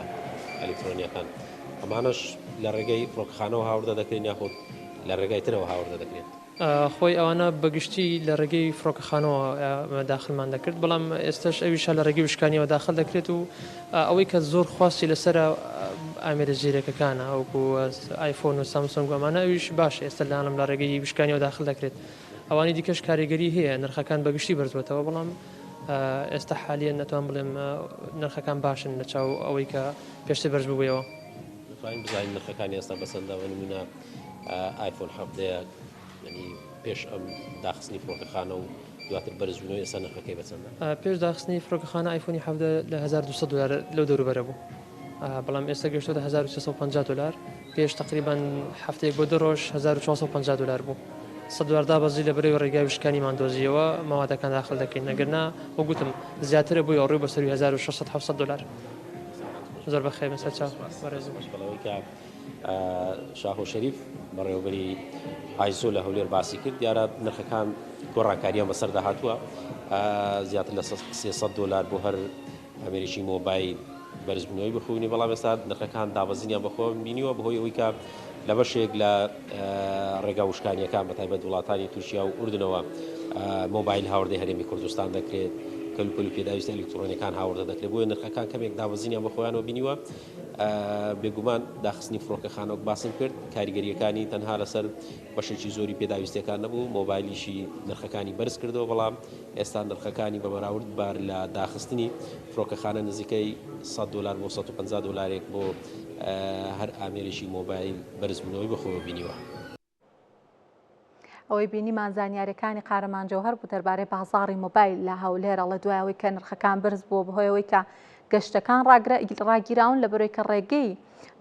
ئەلکترۆنیەکان ئەمانەش لە ڕێگەی فڕۆکخانەوە هاوردە دەکرێن یاخود لە ڕێگای ترەوە هاوردە دەکرێت خۆی ئەوانە بەگشتی لە ڕێگەی فڕۆکەخانەوە داخلمان دەکرد بەڵام ئێستش ئەویشە لە ڕێگەی وشکانیەوە داخل دەکرێت و ئەوەی کە زۆر خواستی لەسەر ئامێرە زیرەکەکانە ئەوکو ئایفۆن و سامسۆنگ ئەمانە ئەویش باشە ئێستا لەڵم لە ڕێگەی وشکانیەوە داخل دەکرێت ئەوانی دیکەش کاریگەری هەیە نرخەکان بەگشتی بەرزوێتەوە بەڵام ئێستا حالیە نەتوان بڵێم نرخەکان باشن لە چاو ئەوەی کە پێشتر بەرز بوویەوە بزانین نرخەکانی ئێستا بەسەندەوە نمونە ئایفۆن 17 ینی پێش ئەم داخستنی فڕۆکەخانە و دواتر بەرزبوونەوە ئێستا نرخەکەی بەچەندە پێش داخستنی فڕۆکەخانە ئایفۆنی 17 لە $1200 لەو دەوروبەرە بوو بەڵام ئێستا گەشتۆتە $1350 پێش تقریبا هەفتەیەک بۆ 2 ڕۆژ $1450 بوو $100 بەزی لە بەرەوەی ڕێگای وشکانیمان دۆزیەوە ماواتەکان داخل دەکەین ئەگەرنا وەگوتم زیاترە بووی ڕووی بە سەروی $1600 زۆر بەخێر مەسەر چاو شاهۆ شەریف بەڕێوەبەری ئایزۆ لە هەولێر باسی کرد دیارە نرخەکان گۆڕانکاریان بەسەردا هاتووە زیاتر لە $300 بۆ هەر ئەمریکی مۆبایل بەرزبوونەوەی بخوێنی بەڵام ئێستا نرخەکان دابەزینیان بەخۆ بینیوە بەهۆی ئەوەی کە لە بەشێک لە ڕێگا وشکانیەکان بە تایبەت وڵاتانی تورکیا و ئوردنەوە مۆبایل هاوردەی هەرێمی کوردستان دەکرێت کەلوپەل و پێداویستی ئەلکترۆنیەکان هاوردە دەکرێت بۆیە نرخەکان کەمێک دابەزینیان بەخۆیانەوە بینیوە بێگومان داخستنی فڕۆکەخانەوە باسم کرد کاریگەریەکانی تەنها لەسەر بەشێکی زۆری پێداویستەکان نەبوو مۆبایلیشی نرخەکانی بەرز کردەوە بەڵام ئێستا نرخەکانی بە بەراورد بار لە داخستنی فڕۆکەخانە نزیکەی $100 بۆ $150 بۆ هەر ئامێرێکی مۆبایل بەرزبوونەوەی بەخۆوە بینیوە ئەوەی بینیمان زانیاریەکانی قارەمان جەوهەر بوو دەربارەی بازاڕی مۆبایل لە هەولێرە لە دوایەوەی کە نرخەکان بەرز بووە بەهۆیەوەی کە گەشتەکان ڕاگیراون لە بەرەوەی کە ڕێگەی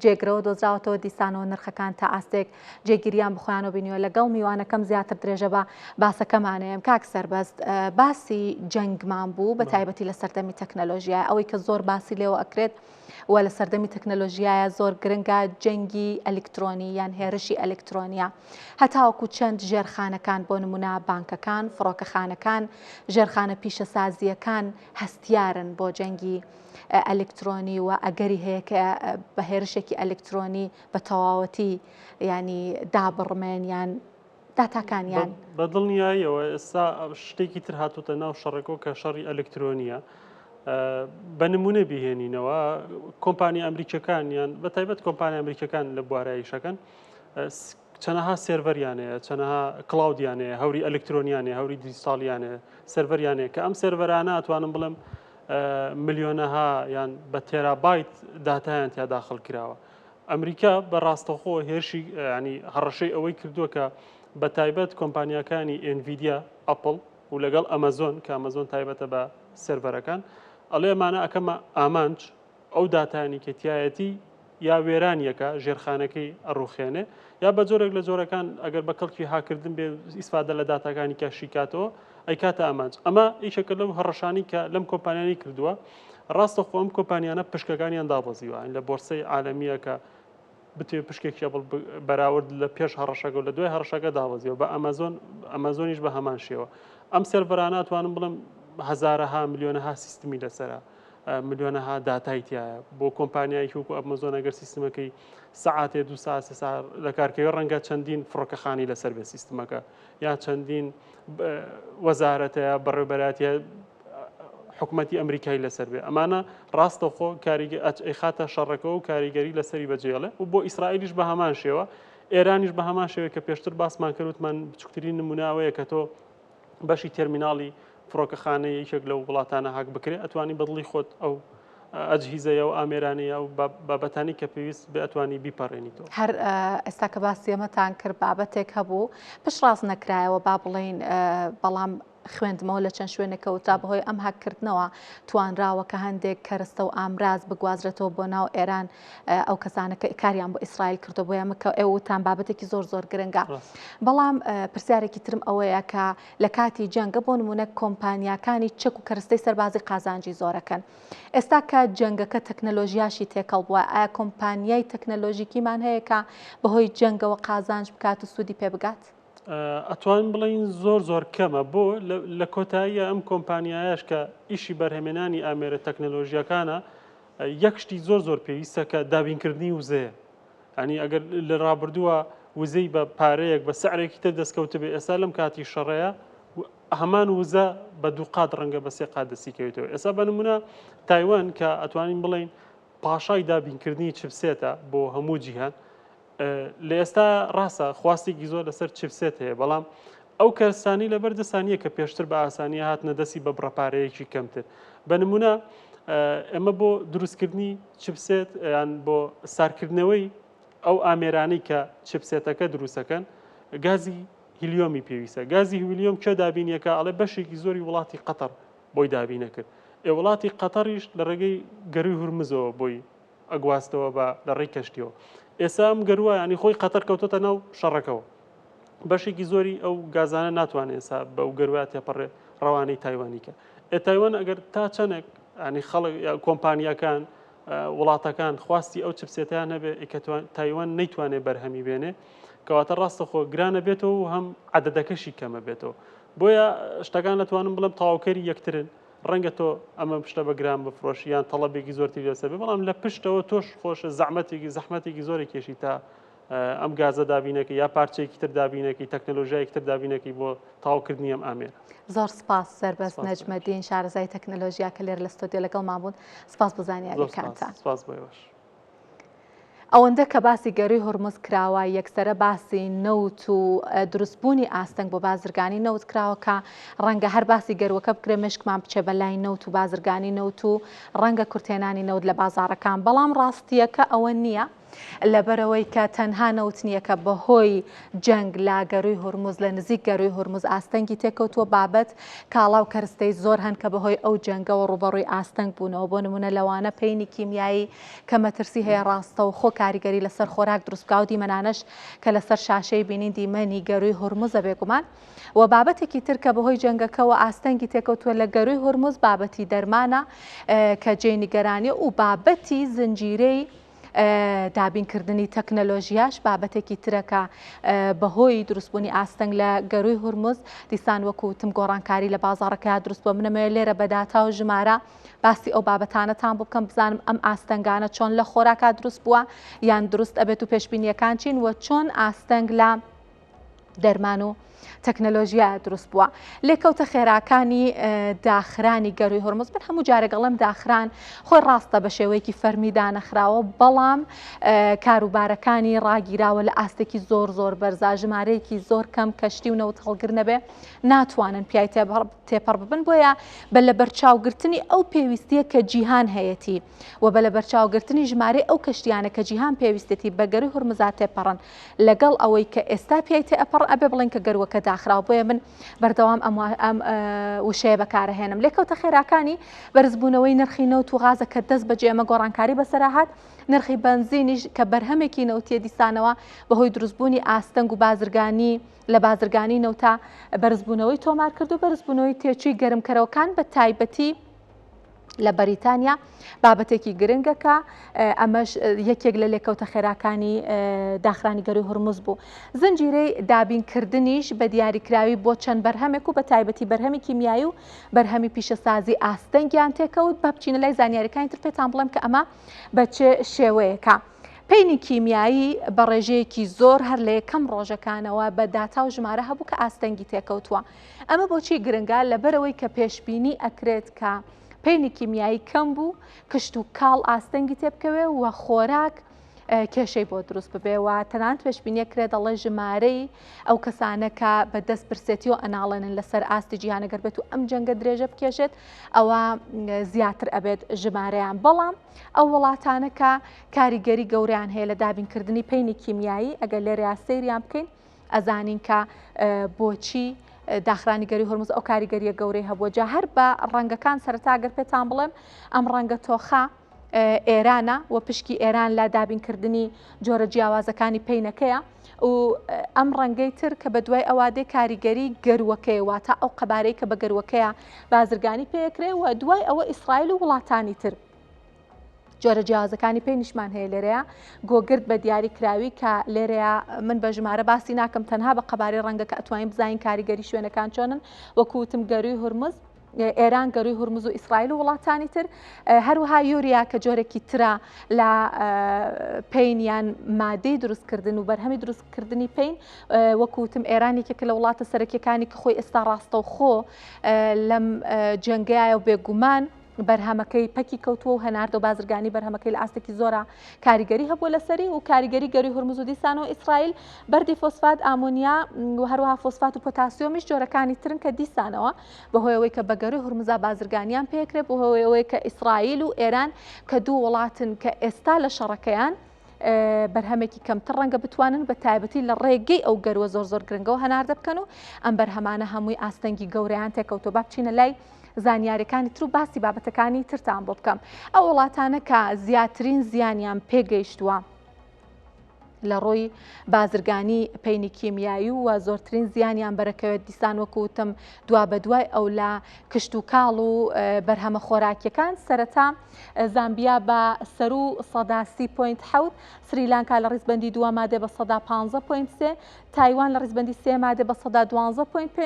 جێگرەوە دۆزراوەتەوە دیسانەوە نرخەکان تا ئاستێک جێگیریان بخۆیانەوە بینیوە لەگەڵ میوانەکەم زیاتر درێژە بە باسەکەمانەیەم کاک سەربەست باسی جەنگمان بوو بە تایبەتی لە سەردەمی تەکنەلۆژیای ئەوەی کە زۆر باسی لێوە ئەکرێت و لە سەردەمی تەکنەلۆژیایە زۆر گرنگە جەنگی ئەلکترۆنی یان هێرشی ئەلکترۆنیە هەتاوەکو چەند ژێرخانەکان بۆ نمونە بانکەکان فڕۆکەخانەکان ژێرخانە پیشەسازیەکان هەستیارن بۆ جەنگی ئەلکترۆنی و ئەگەری هەیە کە بە هێرشێکی ئەلکترۆنی بە تەواوەتی ینی دابڕمێن یان داتاکانیان بەدڵنیاییەوە ئێستا شتێکی تر هاتوتە ناو شەڕێکەوە کە شەڕی ئەلکترۆنیە بە نمونە بهێنینەوە کۆمپانی ئەمریکەکانیان بە تایبەت کۆمپانی ئەمریکەکان لە بواراییشەکان چەنەها سێڤەریانەیە چەنەها کلااودیانەیە هەوری ئەلکترۆنیانێ هەوری دیجیتاڵیانێ سێڤەریانەیە کە ئەم سێڤەرانە ئەتوانم بڵم ملیۆنەها یان بە تێرابایت داتایان تیا داخل کراوە ئەمریکا بە ڕاستەخۆ هێرشی ینی هەڕەشەی ئەوەی کردووە کە بە تایبەت کۆمپانیەکانی ئێنڤیدیا ئەپڵ و لەگەڵ ئەمەزۆن کە ئەمەزۆن تایبەتە بە سێڤەرەکان ئەڵێمانە ئەکەمە ئامانج ئەو داتانی کەتیایەتی یا وێرانیەکە ژێرخانەکەی ئەڕوخێنێ یا بە جۆرێک لە جۆرەکان ئەگەر بە کەڵکی هاکردن بێ ئیسفادە لە داتاکانی کەشیکاتەوە ئەی کاتە ئامانج ئەمە ئیشەکە لەو هەڕەشانی کە لەم کۆمپانیانی کردووە ڕاستە خۆم کۆمپانیانە پشکەکانیان دابەزیوە لە بۆرسەی عالەمیە کە بتوێ پشکێکی بەراورد لە پێش هەڕەشەکە و لە دوای هەڕەشەکە دابەزیەوە بە ئەمەزۆنیش بە هەمان شێوە ئەم سێڤەرانە توانم بڵم هەزارەها ملیۆنەها سیستمی لەسرە ملیۆنەها داتای تایە بۆ کۆمپانیایکی وەکو ئەمازۆن ئەگەر سیستمەکەی سەعاتێ 2 ساعت 3 ساعت لە کارکەوێ ڕەنگە چەندین فڕۆکەخانی لەسەر بێ سیستمەکە یا چەندین وەزارەتەیە بەڕێوەبەراتیە حکوومەتی ئەمریکای لەسەر بێ ئەمانە ڕاستەخۆ خاتە شەڕەکەەوە و کاریگەری لەسەری بەجێڵێ و بۆ ئیسرائیلیش بە هەمان شێوە ئێرانیش بە هەمان شێوەیە کە پێشتر باسمان کردوتمان بچووکترین نموناوەیە کە تۆ بەشی تێرمیناڵی فڕۆکەخانەیە یەکێک لەو وڵاتانە هاک بکرێ ئەتوانی بەدڵی خۆت ئەو ئەجهیزەیە و ئامێرانەیە و بابەتانی کە پێویست بێ ئەتوانی بیپەڕێنیتەوە. هەر ئێستا کە باسی ئەمەتان کرد بابەتێک هەبوو پشت ڕاست نەکرایەوە با بڵین بەڵام خوێندمەوە لە چەند شوێنێکەوە بەهۆی ئەم هاکردنەوە توانراوە کە هەندێک کەرستە و ئامراز بگوازرێتەوە بۆ ناو ئێران ئەو کەسانە کە کاریان بۆ ئیسرائیل کردو بۆ ئەمەکە ئێوەتان بابەتێکی زۆر گرنگە بەڵام پرسیارێکی ترم ئەوەیە کە لە کاتی جەنگە بۆ نمونە کۆمپانیاکانی چەک و کەرستەی سەربازی قازانجی زۆرەکەن ئێستا کە جەنگەکە تەکنەلۆژیاشی تێکەڵ بووە ئایا کۆمپانیای تەکنەلۆژیکیمان هەیە کە بەهۆی جەنگەوە قازانج بکات و سوودی پێ بگات؟ ئەتوان بڵین زۆر کەمە بۆ لە کۆتاییە ئەم کۆمپانیایش کە ئیشی بەرهێمێنانی ئامێرە تەکنەلۆژیەکانە یەک شتی زۆر پێویستە کە دابینکردنی وزەیە ئەنی ئەگەر لە ڕابردووە وزەی بە پارەیەک بە سعرێکی تر دەستکەوتە بێ ئێستا لەم کاتی شەڕەیە هەمان وزە بە 2 قات ڕەنگە بە 3 قات دەستیکەوێتەوە ئێستا بە نمونە تایوان کە ئەتوانین بڵین پاشای دابینکردنی چپسێتە بۆ هەموو جیهان لە ئێستا ڕاستە خواستێکی زۆر لەسەر چپسێت هەیە بەڵام ئەو کەرسانی لەبەر دەسانیە کە پێشتر بە ئاسانیە هاتنە دەستی بە بڕەپارەیەکی کەمتر بە نمونە ئەمە بۆ دروستکردنی چپسێت یان بۆ سارکردنەوەی ئەو ئامێرانەی کە چپسێتەکە دروستەکەن گازی هیلیۆمی پێویستە گازی هیلیۆم کە دابینیەکە ئەڵێ بەشێکی زۆری وڵاتی قەتەر بۆی دابینە کرد وڵاتی قەتەریش لە ڕێگەی گەروی هورمزەوە بۆی ئەگواستەوە بە لە ڕێی کەشتیەوە ئێستا ئەم گەروە ینی خۆی قەتەر کەوتۆتە ناو شەڕەکەەوە بەشێکی زۆری ئەو گازانە ناتوانێت ئێستا بە ئەو گەروە تێپەڕێ ڕەوانەی تایوانیکە تایوان ئەگەر تا چەندێک ینی خەڵک کۆمپانیەکان وڵاتەکان خواستی ئەو چپسێتیان هەبێ کە تایوان نەیتوانێت بەرهەمی بێنێ کەواتە ڕاستەخۆ گرانە بێتەوە و هەم عەدەدەکەشی کەمە بێتەوە بۆیە شتەکان دەتوانم بڵم تەواوکەری یەکترن ڕەنگە تۆ ئەمە پشتە بە گران بفرۆشی یان تەڵەبێکی زۆرتی لەسەر بێ بەڵام لە پشتەوە تۆش خۆشە زەحمەتێکی زۆری کێشی تا ئەم گازە دابینەکە یا پارچەیەکی تر دابینەکەی تەکنەلۆژیایەکی تر دابینەکەی بۆ تاوکردنی ئەم ئامێر زۆر سپاس سەربەست نەجمەدین شارەزای تەکنەلۆژیا کە لێر لە ستۆدیۆ لەگەڵمان بوون سپاس بۆ زانیاریەکانتان سپاس بۆیەوەش ئەوەندە کە باسی گەڕی هورمز کراوە یەکسرە باسی نەوت و دروستبوونی ئاستەنگ بۆ بازرگانی نەوت کراوە کە ڕەنگە هەر باسی گەروەکە بکرێ مشکمان بچێ بەلای نەوت و بازرگانی نەوت و ڕەنگە کورتێنانی نەوت لە بازارەکان بەڵام ڕاستیەکە ئەوە نییە لەبەرەوەی کە تەنها نەوتنیە کە بەهۆی جەنگ لا گەروی هورمز لە نزیک گەروی هورمز ئاستەنگی تێکەوتووە بابەت کاڵاو کەرستەی زۆر هەن کە بەهۆی ئەو جەنگەوە ڕوبەڕووی ئاستەنگ بوونەوە بۆ نمونە لەوانە پەینی کیمیایی کە مەترسی هەیە ڕاستە و خۆ کاریگەری لەسەر خۆراک دروستکە و دیمەنانەش کە لەسەر شاشەی بینین دیمەنی گەروی هورمزە بێگومان و بابەتێکی تر کە بەهۆی جەنگەکەەوە ئاستەنگی تێکەوتووە لە گەروی هورمز بابەتی دەرمانە کە جێنیگەرانی و بابەتی زنجیرەی دابینکردنی تەکنەلۆژیاش بابەتێکی ترەکە بەهۆی دروستبوونی ئاستەنگ لە گەروی هورمز دیسان وەکوتم گۆڕانکاری لە بازارەکە دروست بۆ منەمەوێت لێرە بەداتا و ژمارە باسی ئەو بابەتانەتان بۆ بکەم بزانم ئەم ئاستەنگانە چۆن لە خۆراکە دروست بووە یان دروست ئەبێت و پێشبینیەکان چین و چۆن ئاستەنگ لە دەرمان و تەکنەلۆژیا دروست بووە لێکەوتە خێراکانی داخرانی گەروی هورمز بن هەموو جارێگەڵم داخران خۆی ڕاستە بە شێوەیەکی فەرمی دانەخراوە بەڵام کاروبارەکانی ڕاگیراوە لە ئاستێکی زۆر بەرزا ژمارەیەکی زۆر کەم کەشتی و نەوت هەڵگر نەبێ ناتوانن پیای تێپەڕ ببن بۆیە بە لە بەرچاوگرتنی ئەو پێویستیە کە جیهان هەیەی و بە لە بەرچاوگرتنی ژمارەی ئەو کەشتیانە کە جیهان پێویستێتی بە گەروی هورمزا تێپەڕن لەگەڵ ئەوەی کە ئێستا پیای تێپەڕ ئەبێ بڵین کە گەروەکە داخراوە بۆیە من بەردەوام ئەم وشەیە بەکارهێنم لێکەوتە خێراکانی بەرزبوونەوەی نرخی نەوت و غازە کە دەست بەجێ ئەمە گۆڕانکاری بەسەرهات نرخی بنزینیش کە بەرهەمێکی نەوتیە دیسانەوە بەهۆی دروستبوونی ئاستەنگ و بازرگانی لە بازرگانی نەوتا بەرزبوونەوەی تۆمار کرد و بەرزبوونەوەی تێچووی گەرمکەرەوەکان بە تایبەتی لە بەریتانیا بابەتێکی گرنگەکە ئەمەش یەکێک لە لێکەوتە خێراکانی داخرانی گەروی هورمز بوو. زنجیرەی دابینکردنیش بە دیاریکراوی بۆ چەند بەرهەمێک و بە تایبەتی بەرهەمی کیمیایی و بەرهەمی پیشەسازی ئاستەنگیان تێکەوت بە بچینە لای زانیاریەکانی تر پێتان بڵێم کە ئەمە بە چه شێوەیەکە. پەینی کیمیایی بە ڕێژەیەکی زۆر هەر لە یەکەم ڕۆژەکانەوە بە داتا و ژمارە هەبوو کە ئاستەنگی تێکەوتووە. ئەمە بۆچی گرنگە لەبەرەوەی کە پێشبینی ئەکرێت کە پەینی کیمیایی کەم بوو کشت و کاڵ ئاستەنگی تێبکەوێ و خۆراک کێشەی بۆ دروست ببێەوە تەنانەت پێشبینیە کرێ دەڵێ ژمارەی ئەو کەسانەکە بە دەست پرسێتی و ئەناڵێنن لەسەر ئاستی جیهانەگەر بێت و ئەم جەنگە درێژە بکێشێت ئەوە زیاتر ئەبێت ژمارەیان. بەڵام ئەو وڵاتانەکە کاریگەری گەوریان هەیە لە دابینکردنی پەینی کیمیایی ئەگەر لێرەیە سەیریان بکەین ئەزانین کە بۆچی داخرانی گەروی هورمز ئەو کاریگەریە گەورەی هەبووە. جا هەر بە ڕەنگەکان سەرەتا گەر پێتان بڵێم ئەم ڕەنگە تۆخە ئێرانە و پشکی ئێران لا دابینکردنی جۆرە جیاوازەکانی پەینەکەیە و ئەم ڕەنگەی تر کە بە دوای ئەوادەی کاریگەری گەروەکەی واتە ئەو قەبارەی کە بە گەروەکەیە بازرگانی پێکرێ و دوای ئەوە ئیسرائیل و وڵاتانی تر جۆرە جیاوازەکانی پێی نیشمان هەیە لێرەیە گۆگرد بە دیاری کراوی کە لێرەیە من بە ژمارە باسی ناکەم تەنها بە قەبارەی ڕەنگە کە ئەتوانین بزانین کاریگەری شوێنەکان چۆنن وەکوتم گەروی هورمز ئێران گەروی هورمز و ئیسرائیل و وڵاتانی تر هەروەها یوریا کە جۆرێکی ترە لە پەینیان مادەی دروستکردن و بەرهەمی دروستکردنی پەین وەکوتم ئێرانێکێک لە وڵاتە سەرەکیەکانی کە خۆی ئێستا ڕاستەوخۆ لەم جەنگایە و بێگومان بەرهەمەکەی پەکی کەوتووە و هەناردە و بازرگانی بەرهەمەکەی لە ئاستێکی زۆرە کاریگەری هەبووە لەسەری و کاریگەری گەروی هورمز و دیسانەوە ئیسرائیل بەردی فۆسفات ئامۆنیا و هەروەها فۆسفات و پۆتاسیۆمیش جۆرەکانی ترن کە دیسانەوە بەهۆیەوەی کە بە گەروی هورمزا بازرگانیان پێکرێت بەهۆیەوەی کە ئیسرائیل و ئێران کە دوو وڵاتن کە ئێستا لە شەڕەکەیان بەرهەمێکی کەمتر ڕەنگە بتوانن بە تایبەتی لە ڕێگەی ئەو گەروە زۆر گرنگەوە هەناردە بکەن و ئەم بەرهەمانە هەمووی ئاستەنگی گەورەیان تێکەوتۆ با بچینە لای زانیاریەکانی تر و باسی بابەتەکانی ترتان بۆ بکەم. ئەو وڵاتانە کە زیاترین زیانیان پێگەیشتووە لە ڕۆی بازرگانی پەینی کیمیایی و زۆرترین زیانیان بەرەکەوێت دیسان وەکوتم دوا بە دوای ئەو لە کشت و کاڵ و بەرهەمە خۆراکیەکان سەرەتا زامبیا بە سەر و 30.7 سریلانکا لە ڕیزبەندی 2 مادێ بە 15.3 تایوان لە ڕیزبەندی 3 مادێ بە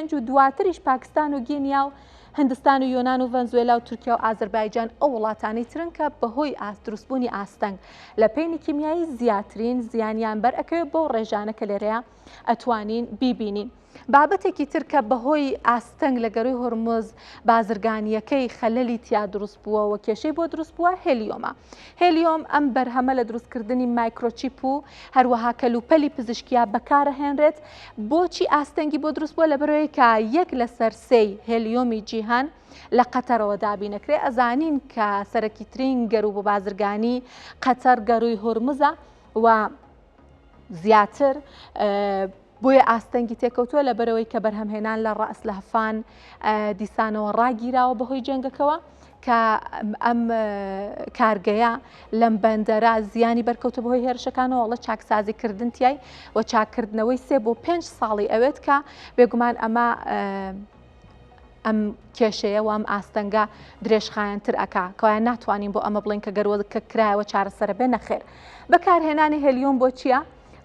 12.5 و دواتریش پاکستان و گینیا و هندستان و یۆنان و ڤەنزوێلا و تورکیا و ئازەربایجان ئەو وڵاتانی ترن کە بەهۆی دروستبوونی ئاستەنگ لە پەینی کیمیایی زیاترین زیانیان بەرئەکەوێت بۆ ڕێژانە کە لێرەیە ئەتوانین بیبینین. بابەتێکی تر کە بەهۆی ئاستەنگ لە گەروی هورمز بازرگانیەکەی خەلەلی تیا دروست بووە و کێشەی بۆ دروست بووە هێلیۆمە. هێلیۆم ئەم بەرهەمە لە دروستکردنی مایکرۆچیپ و هەروەها کەلوپەلی پزیشکیا بەکارەهێنرێت. بۆچی ئاستەنگی بۆ دروست بووە لەبەرەوەی کە 1 لە سەر 3 هێلیۆمی جیهان لە قەتەرەوە دابینەکرێ. ئەزانین کە سەرەکیترین گەرو بۆ بازرگانی قەتەر گەروی هورمزە و زیاتر بۆیە ئاستەنگی تێکەوتووە لەبەرەوەی کە بەرهەمهێنان لە ڕائس لە هەفان دیسانەوە ڕاگیراوە بەهۆی جەنگەکەوە کە ئەم کارگەیە لەم بەندەرە زیانی بەرکەوتە بەهۆی هێرشەکانەوە وڵە چاکسازیکردن تیای و چاکردنەوەی 3 بۆ 5 ساڵی ئەوێت کە بێگومان ئەمە ئەم کێشەیە و ئەم ئاستەنگە درێژخایەنتر ئەکا کەوایان ناتوانین بۆ ئەمە بڵین کە گەروەکە کرایەوە چارەسەرە بێ نەخێر. بەکارهێنانی هێلیۆم بۆ چییە؟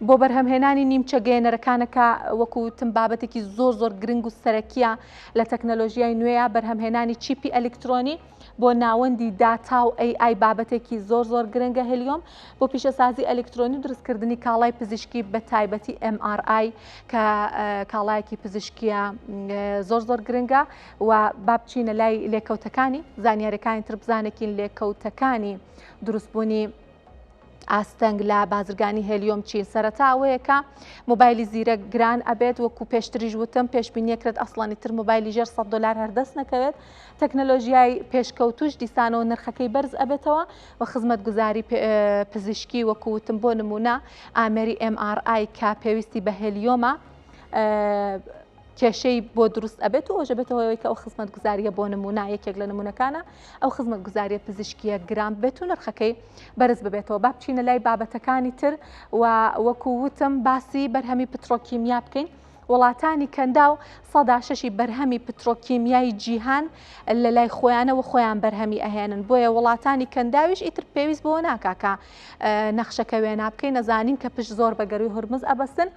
بۆ بەرهەمهێنانی نیمچە گەێنەرەکانەکە وەکوتم بابەتێکی زۆر گرنگ و سەرەکیە لە تەکنەلۆژیای نوێیە بەرهەمهێنانی چیپی ئەلکترۆنی بۆ ناوەندی داتا و AI بابەتێکی زۆر گرنگە هێلیۆم بۆ پیشەسازی ئەلکترۆنی دروستکردنی کاڵای پزیشکی بە تایبەتی MRI کە کاڵایەکی پزیشکیە زۆر گرنگە و با بچینە لای لێکەوتەکانی زانیاریەکانی تر بزانێکین لێکەوتەکانی دروستبوونی ئاستەنگ لە بازرگانی هێلیۆم چین. سەرەتا ئەوەیەکە مۆبایلی زیرە گران ئەبێت وەکو پێشتریش وتم پێشبینیەکرێت ئەسڵانی تر مۆبایلی ژێر $100 هەردەست نەکەوێت. تەکنەلۆژیای پێشکەوتوش دیسانەوە نرخەکەی بەرز ئەبێتەوە و خزمەتگوزاری پزیشکی وەکوتم بۆ نمونە ئامێری MRI کە پێویستی بە هێلیۆمە کێشەی بۆ دروست ئەبێت و ئەوژە بێتەوەی کە ئەو خزمەتگوزاریە بۆ نمونە یەکێک لە نمونونەکانە ئەو خزمەتگوزاریە پزیشکیە گران بێت و نرخەکەی بەرز ببێتەوە. با بچینە لای بابەتەکانی تر و وەکو وتم باسی بەرهەمی پترۆکیمیا بکەین وڵاتانی کەندا و 6 بەرهەمی پترۆکیمیایی جیهان لە لای خۆیانەوە خۆیان بەرهەمی ئەهێنن بۆیە وڵاتانی کەنداویش ئیتر پێویست بۆ ناکاکە نەخشەکە وێنا بکەین نەزانین کە پشت زۆر بەگەروی هورمز ئەبەستن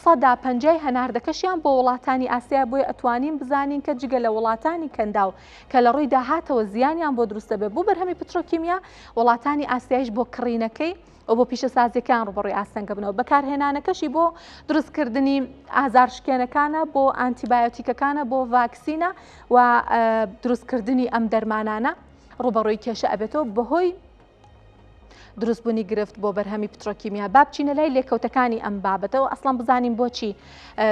150 هەناردەکەشیان بۆ وڵاتانی ئاسیا بۆیە ئەتوانین بزانین کە جگە لە وڵاتانی کەنداو کە لە ڕووی داهاتەوە زیانیان بۆ دروستە بێ بۆ بەرهەمی پترۆکیمیا وڵاتانی ئاسیایش بۆ کڕینەکەی و بۆ پیشەسازیەکان ڕوبڕی ئاستەنگە بنەوە بەکارهێنانەکەشی بۆ دروستکردنی ئازارشکێنەکانە بۆ ئانتیبایۆتیکەکانە بۆ ڤاکسینە و دروستکردنی ئەم دەرمانانە ڕوبەڕووی کێشە ئەبێتەوە بەهۆی دروستبوونی گرفت بۆ بەرهەمی پترۆکیمیا با بچینە لای لێکەوتەکانی ئەم بابەتەوە ئەسڵان بزانین بۆچی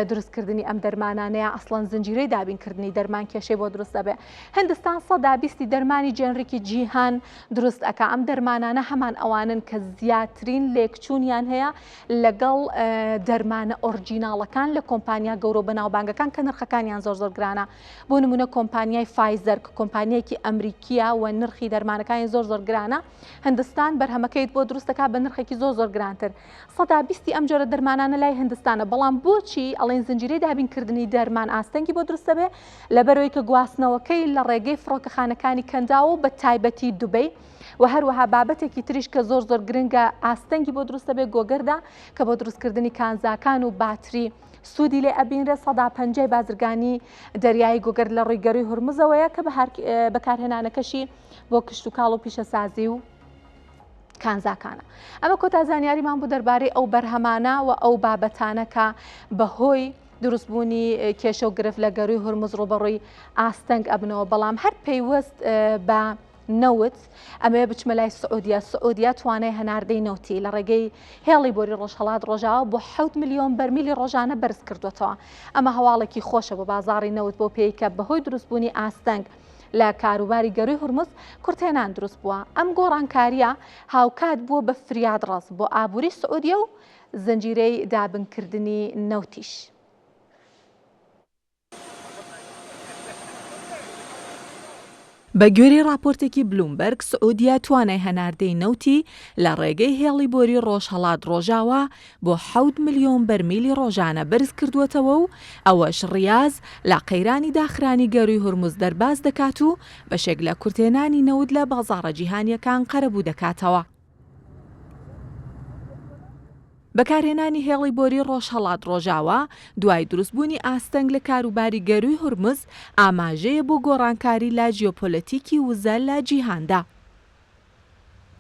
دروستکردنی ئەم دەرمانانەیە ئەسڵان زنجیرەی دابینکردنی دەرمان کێشەی بۆ دروست دەبێ هندستان 120 دەرمانی جێنریکی جیهان دروست ئەکا ئەم دەرمانانە هەمان ئەوانن کە زیاترین لێکچوونیان هەیە لەگەڵ دەرمانە ئۆرجیناڵەکان لە کۆمپانیا گەورە بەناوبانگەکان کە نرخەکانیان زۆر گرانە بۆ نمونە کۆمپانیای فایزەر کە کۆمپانیایەکی ئەمریکیە و نرخی دەرمانەکانی زۆر گرانە هندستان بەرهەمەکەی بۆ دروستەکە بە نرخێکی زۆر گرانتر 120 ئەم جۆرە دەرمانانە لای هندستانە بەڵام بۆچی ئەڵێن زنجیرەی دابینکردنی دەرمان ئاستەنگی بۆ دروستە بێ لەبەرەوەی کە گواستنەوەکەی لە ڕێگەی فڕۆکەخانەکانی کەنداوە بە تایبەتی دوبەی و هەروەها بابەتێکی تریش کە زۆر گرنگە ئاستەنگی بۆ دروستە بێ گۆگەردا کە بۆ دروستکردنی کانزاکان و باتری سوودی لێ ئەبینرە 150 بازرگانی دەریایی گۆگەرد لە ڕوویگەروی هورمزەوەیە کە بەکارهێنانەکەشی بۆ کشتتوکاڵ و پیشەسازی و کانزاکانە ئەمە کۆتا زانیاریمان بوو دەربارەی ئەو بەرهەمانە و ئەو بابەتانە کە بەهۆی دروستبوونی کێشە و گرفت لە گەروی هورمز ڕوبەڕووی ئاستەنگ ئەبنەوە بەڵام هەر پەیوەست بە نەوت ئەمێ بچمە لای سعودیا توانای هەناردەی نەوتی لە ڕێگەی هێڵی بۆری ڕۆژهەڵات ڕۆژاوە بۆ 7 ملیۆن بەرمیلی ڕۆژانە بەرز کردوێتەوە ئەمە هەواڵێکی خۆشە بۆ بازاڕی نەوت بۆ پێی کە بەهۆی دروستبوونی ئاستەنگ لە کاروباری گەروی هورمز کورتێنان دروست بووە ئەم گۆڕانکاریە هاوکات بووە بە فریاد ڕاست بۆ ئابووری سعودیە و زنجیرەی دابنکردنی نەوتیش. بە گوێرەی راپۆرتێکی بلومبەرگ سعودیا توانای هەناردەی نەوتی لە ڕێگەی هێڵی بۆری ڕۆژهەڵات ڕۆژاوە بۆ 7 ملیۆن بەرمیلی ڕۆژانە بەرز کردووەتەوە و ئەوەش ڕیاز لە قەیرانی داخرانی گەروی هورمز دەرباز دەکات و بەشێک لە کورتێنانی نەوت لە بازاڕە جیهانیەکان قەرەبوو دەکاتەوە. بەکارهێنانی هێڵی بۆری ڕۆژهەڵات ڕۆژاوە دوای دروستبوونی ئاستەنگ لە کاروباری گەروی هورمز ئاماژەیە بۆ گۆڕانکاری لا جیۆپۆلەتیکی وزە لە جیهاندا.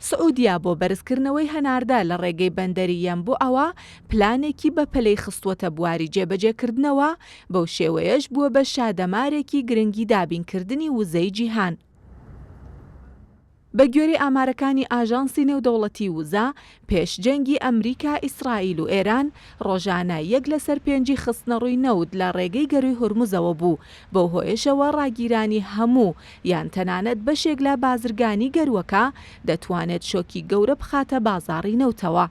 سعودیا بۆ بەرزکردنەوەی هەناردا لە ڕێگەی بەندەریەم بۆ ئەوە پلانێکی بە پەلەی خستووەتە بواری جێبەجێکردنەوە بەو شێوەیەش بووە بە شادەمارێکی گرنگی دابینکردنی وزەی جیهان. بە گوێرەی ئامارەکانی ئاژانسی نێودەوڵەتی وزە پێشجەنگی ئەمریکا ئیسرائیل و ئێران ڕۆژانە 1/5 خستنەڕووی نەوت لە ڕێگەی گەروی هورمزەوە بوو بەو هۆیشەوە ڕاگیرانی هەموو یان تەنانەت بەشێک لە بازرگانی گەروەکە دەتوانێت شۆکی گەورە بخاتە بازاڕی نەوتەوە.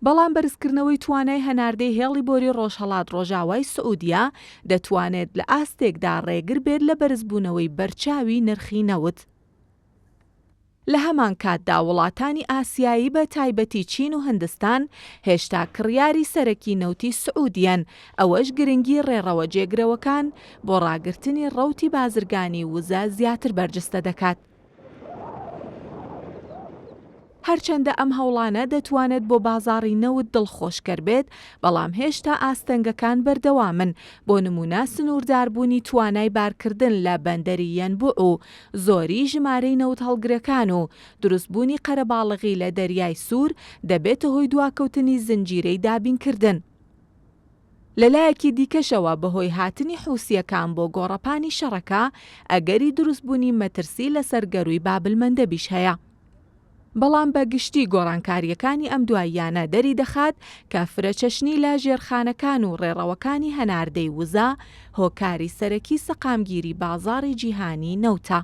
بەڵام بەرزکردنەوەی توانای هەناردەی هێڵی بۆری ڕۆژهەڵات ڕۆژاوای سعودیا دەتوانێت لە ئاستێکدا ڕێگر بێت لە بەرزبوونەوەی بەرچاوی نرخی نەوت. لە هەمان کاتدا وڵاتانی ئاسیایی بە تایبەتی چین و هندستان هێشتا کڕیاری سەرەکی نەوتی سعودیان ئەوەش گرنگی ڕێڕەوە جێگرەوەکان بۆ ڕاگررتنی ڕەوتی بازرگانی وزە زیاتر بەرجستە دەکات. هەرچەندە ئەم هەوڵانە دەتوانێت بۆ بازاڕی نەوت دڵخۆشکەر بێت بەڵام هێشتا ئاستەنگەکان بەردەوامن بۆ نمونە سنوورداربوونی توانای بارکردن لە بەندەری یەنبوع و زۆری ژمارەی نەوت هەڵگرەکان و دروستبوونی قەرەباڵغی لە دەریای سوور دەبێتە هۆی دواکەوتنی زنجیرەی دابینکردن. لەلایەکی دیکەشەوە بەهۆی هاتنی حوسیەکان بۆ گۆڕەپانی شەڕەکە ئەگەری دروستبوونی مەترسی لەسەر گەروی بابلمەندەبیش هەیە. بەڵام بە گشتی گۆڕانکاریەکانی ئەم دواییانە دەری دەخات کە فرەچەشنی لە ژێرخانەکان و ڕێڕەوەکانی هەناردەی وزە هۆکاری سەرەکی سەقامگیری بازاڕی جیهانی نەوتە.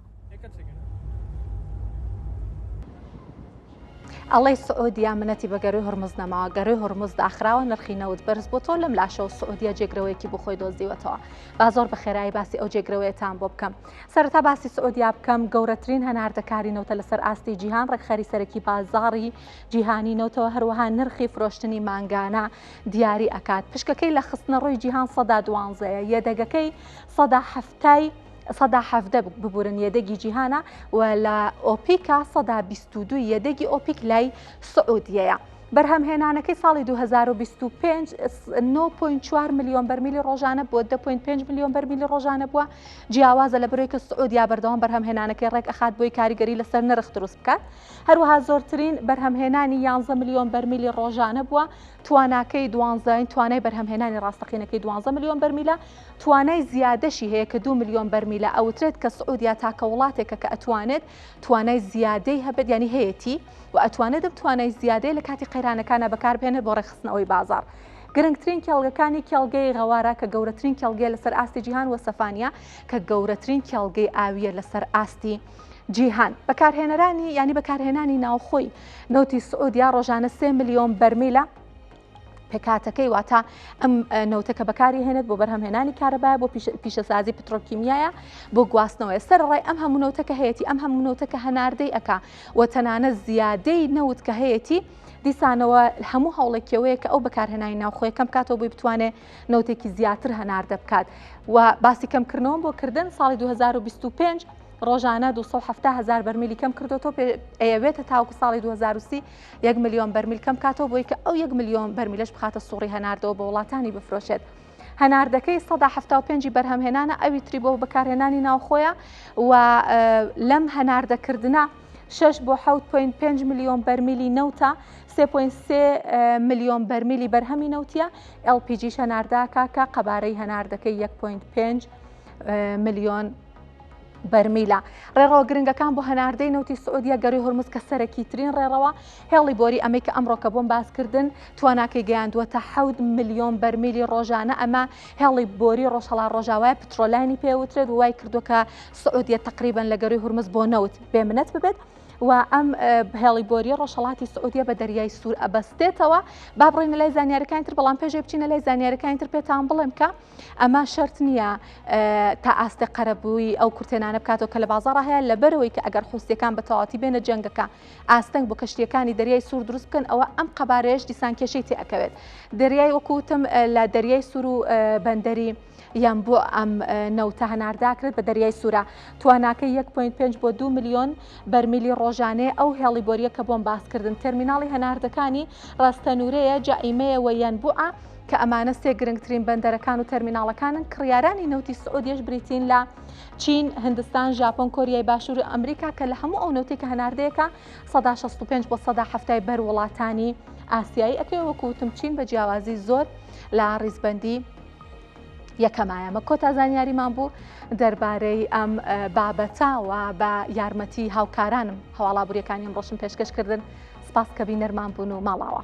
ئەڵێ سعودیا منەتی بە گەروی هورمز نەماوە گەروی هورمز داخراوە نرخی نەوت بەرز بۆ تۆ لەم لاشەوە سعودیا جێگرەوەیەکی بۆ خۆی دۆزیوەتەوە با زۆر بە خێرایی باسی ئەو جێگرەوەیەتان بۆ بکەم سەرەتا باسی سعودیا بکەم گەورەترین هەناردەکاری نەوتە لەسەر ئاستی جیهان ڕێکخەری سەرەکی بازاڕی جیهانی نەوتەوە هەروەها نرخی فرۆشتنی مانگانە دیاری ئەکات پشکەکەی لە خستنە ڕۆی جیهان 112 یەدەگەکەی 117 ببورن یەدەگی جیهانە و لە ئۆپیکا 122 یەدەگی ئۆپیک لای سعودیەیە بەرهەمهێنانەکەی ساڵی 2025 9.4 میلیۆن بەرمیلی ڕۆژانە بۆ 2.5 میلیۆن بەرمیلی ڕۆژانە بووە جیاوازە لە بەرەوەی کە سعودیا بەردەوام بەرهەمهێنانەکەی ڕێک ئەخات بۆی کاریگەری لەسەر نرخ دروست بکات هەروەها زۆرترین بەرهەمهێنانی 11 میلیۆن بەرمیلی ڕۆژانە بووە تواناکەی 12 توانای بەرهەمهێنانی ڕاستەقینەکەی 12 میلیۆن بەرمیلە توانای زیادەشی هەیە کە 2 میلیۆن بەرمیلە ئەوترێت کە سعودیا تاکە وڵاتێکە کە ئەتوانێت توانای زیادەی هەبێت ینی هەیەی و ئەتوانێت توانای زیادەی لە کاتی قەیرانەکانە بەکاربێنێت بۆ ڕێخستنەوەی بازار گرنگترین کێڵگەکانی کێڵگەی غەوارە کە گەورەترین کێڵگەی لەسەر ئاستی جیهان و سەفانیا کە گەورەترین کێڵگەی ئاویە لەسەر ئاستی جیهان بەکارهێنەرانی ینی بەکارهێنانی ناوخۆی نەوتی سعودیا ڕۆژانە 3 میلیۆن بەرمیلە پێکاتەکەی واتە ئەم نەوتەکە بەکاری هێنێت بۆ بەرهەمهێنانی کارەبایە بۆ پیشەسازی پترۆکیمیایە بۆ گواستنەوەی سەرڕای ئەم هەموو نەوتەکە هەیەی ئەم هەموو نەوتەکە هەناردەی ئەکا و تەنانە زیادەی نەوت کە هەیەی دیسانەوە هەموو هەوڵێکەوەیە کە ئەو بەکارهێنانی ناوخۆی کەم کاتەوە بۆی بتوانێت نەوتێکی زیاتر هەناردە بکات و باسی کەمکردنەوە بۆ کردن ساڵی 2025 ڕۆژانە 270,000 بەرمیلی کەم کردوەوە ئەیەوێتە تاوکو ساڵی 2030 1 میلیۆن بەرمیل کەم کاتەوە بۆی کە ئەو 1 میلیۆن بەرمیلەش بخاتە سوڕی هەناردەوە بە وڵاتانی بفرۆشێت هەناردەکەی 175 بەرهەمهێنانە ئەوی تری بۆ بەکارهێنانی ناوخۆیە و لەم هەناردەکردنە 6 بۆ 7.5 میلیۆن بەرمیلی نەوتە 3.3 میلیۆن بەرمیلی بەرهەمی نەوتیە LPG هەنارداکە کە قەبارەی هەناردەکەی 1.5 میلیۆن بەرمیلە ڕێڕەوە گرنگەکان بۆ هەناردەی نەوتی سعودیا گەروی هورمز کە سەرەکی ترین ڕێڕەوە هێڵی بۆری ئەمەی کە ئەمڕۆکە بۆم باسکردن تواناکەی گەیاندووەتە 7 میلیۆن بەرمیلی ڕۆژانە ئەمە هێڵی بۆری ڕۆژهەڵا ڕۆژاوای پترۆلانی پێوترێت وای کردو کە سعودیا تقریبان لە گەروی هورمز بۆ نەوت بێمنەت ببێت و ئەم هێڵی بۆری ڕۆژهەڵاتی سعودیا بە دەریای سوور ئەبەستێتەوە با بڕینە لای زانیاریەکانی تر بەڵام پێشێ بچینە لای زانیاریەکانی تر پێتان بڵێم کە ئەمە شەرت نییە تا ئاستی قەرەبووی ئەو کورتێنانە بکاتەوە کە لە بازاڕ هەیە لەبەرەوەی کە ئەگەر حوستیەکان بە تەواتی بێنە جەنگەکە ئاستەنگ بۆ کەشتیەکانی دەریای سوور دروست بکەن ئەوە ئەم قەبارەیەش دیسان کێشەی تێ ئەکەوێت دەریای وەکوتم لە دەریای سوور و بەندەری یان بۆ ئەم نەوتە هەنارداکرێت بە دەریای سوورە تواناکەی 1.5 بۆ 2 میلیۆن بەرمیلی ڕۆژانەیە ئەو هێڵی بۆریە کە بۆم باسکردن تەرمیناڵی هەناردەکانی ڕاستەنورەیە جائیمەیەوە یان بووە کە ئەمانە سێ گرنگترین بەندەرەکان و تەرمیناڵەکانن کڕیارانی نەوتی سعودیەش بریتین لە چین هندستان ژاپۆن کۆریای باشوور و ئەمریکا کە لە هەموو ئەو نەوتێکە هەناردەیەەکە 165 بۆ 170 بەر وڵاتانی ئاسیایی ئەکەوێ وەکوتم چین بە جیاوازی زۆر لە ڕیزبەندی یەکەمایەمە کۆتا زانیاریمان بوو دەربارەی ئەم بابەتاوە بە یارمەتی هاوکارانم هەواڵابووریەکانیم ڕۆشن پێشکەشکردن سپاس کە بینەرمان بوون و ماڵاوە.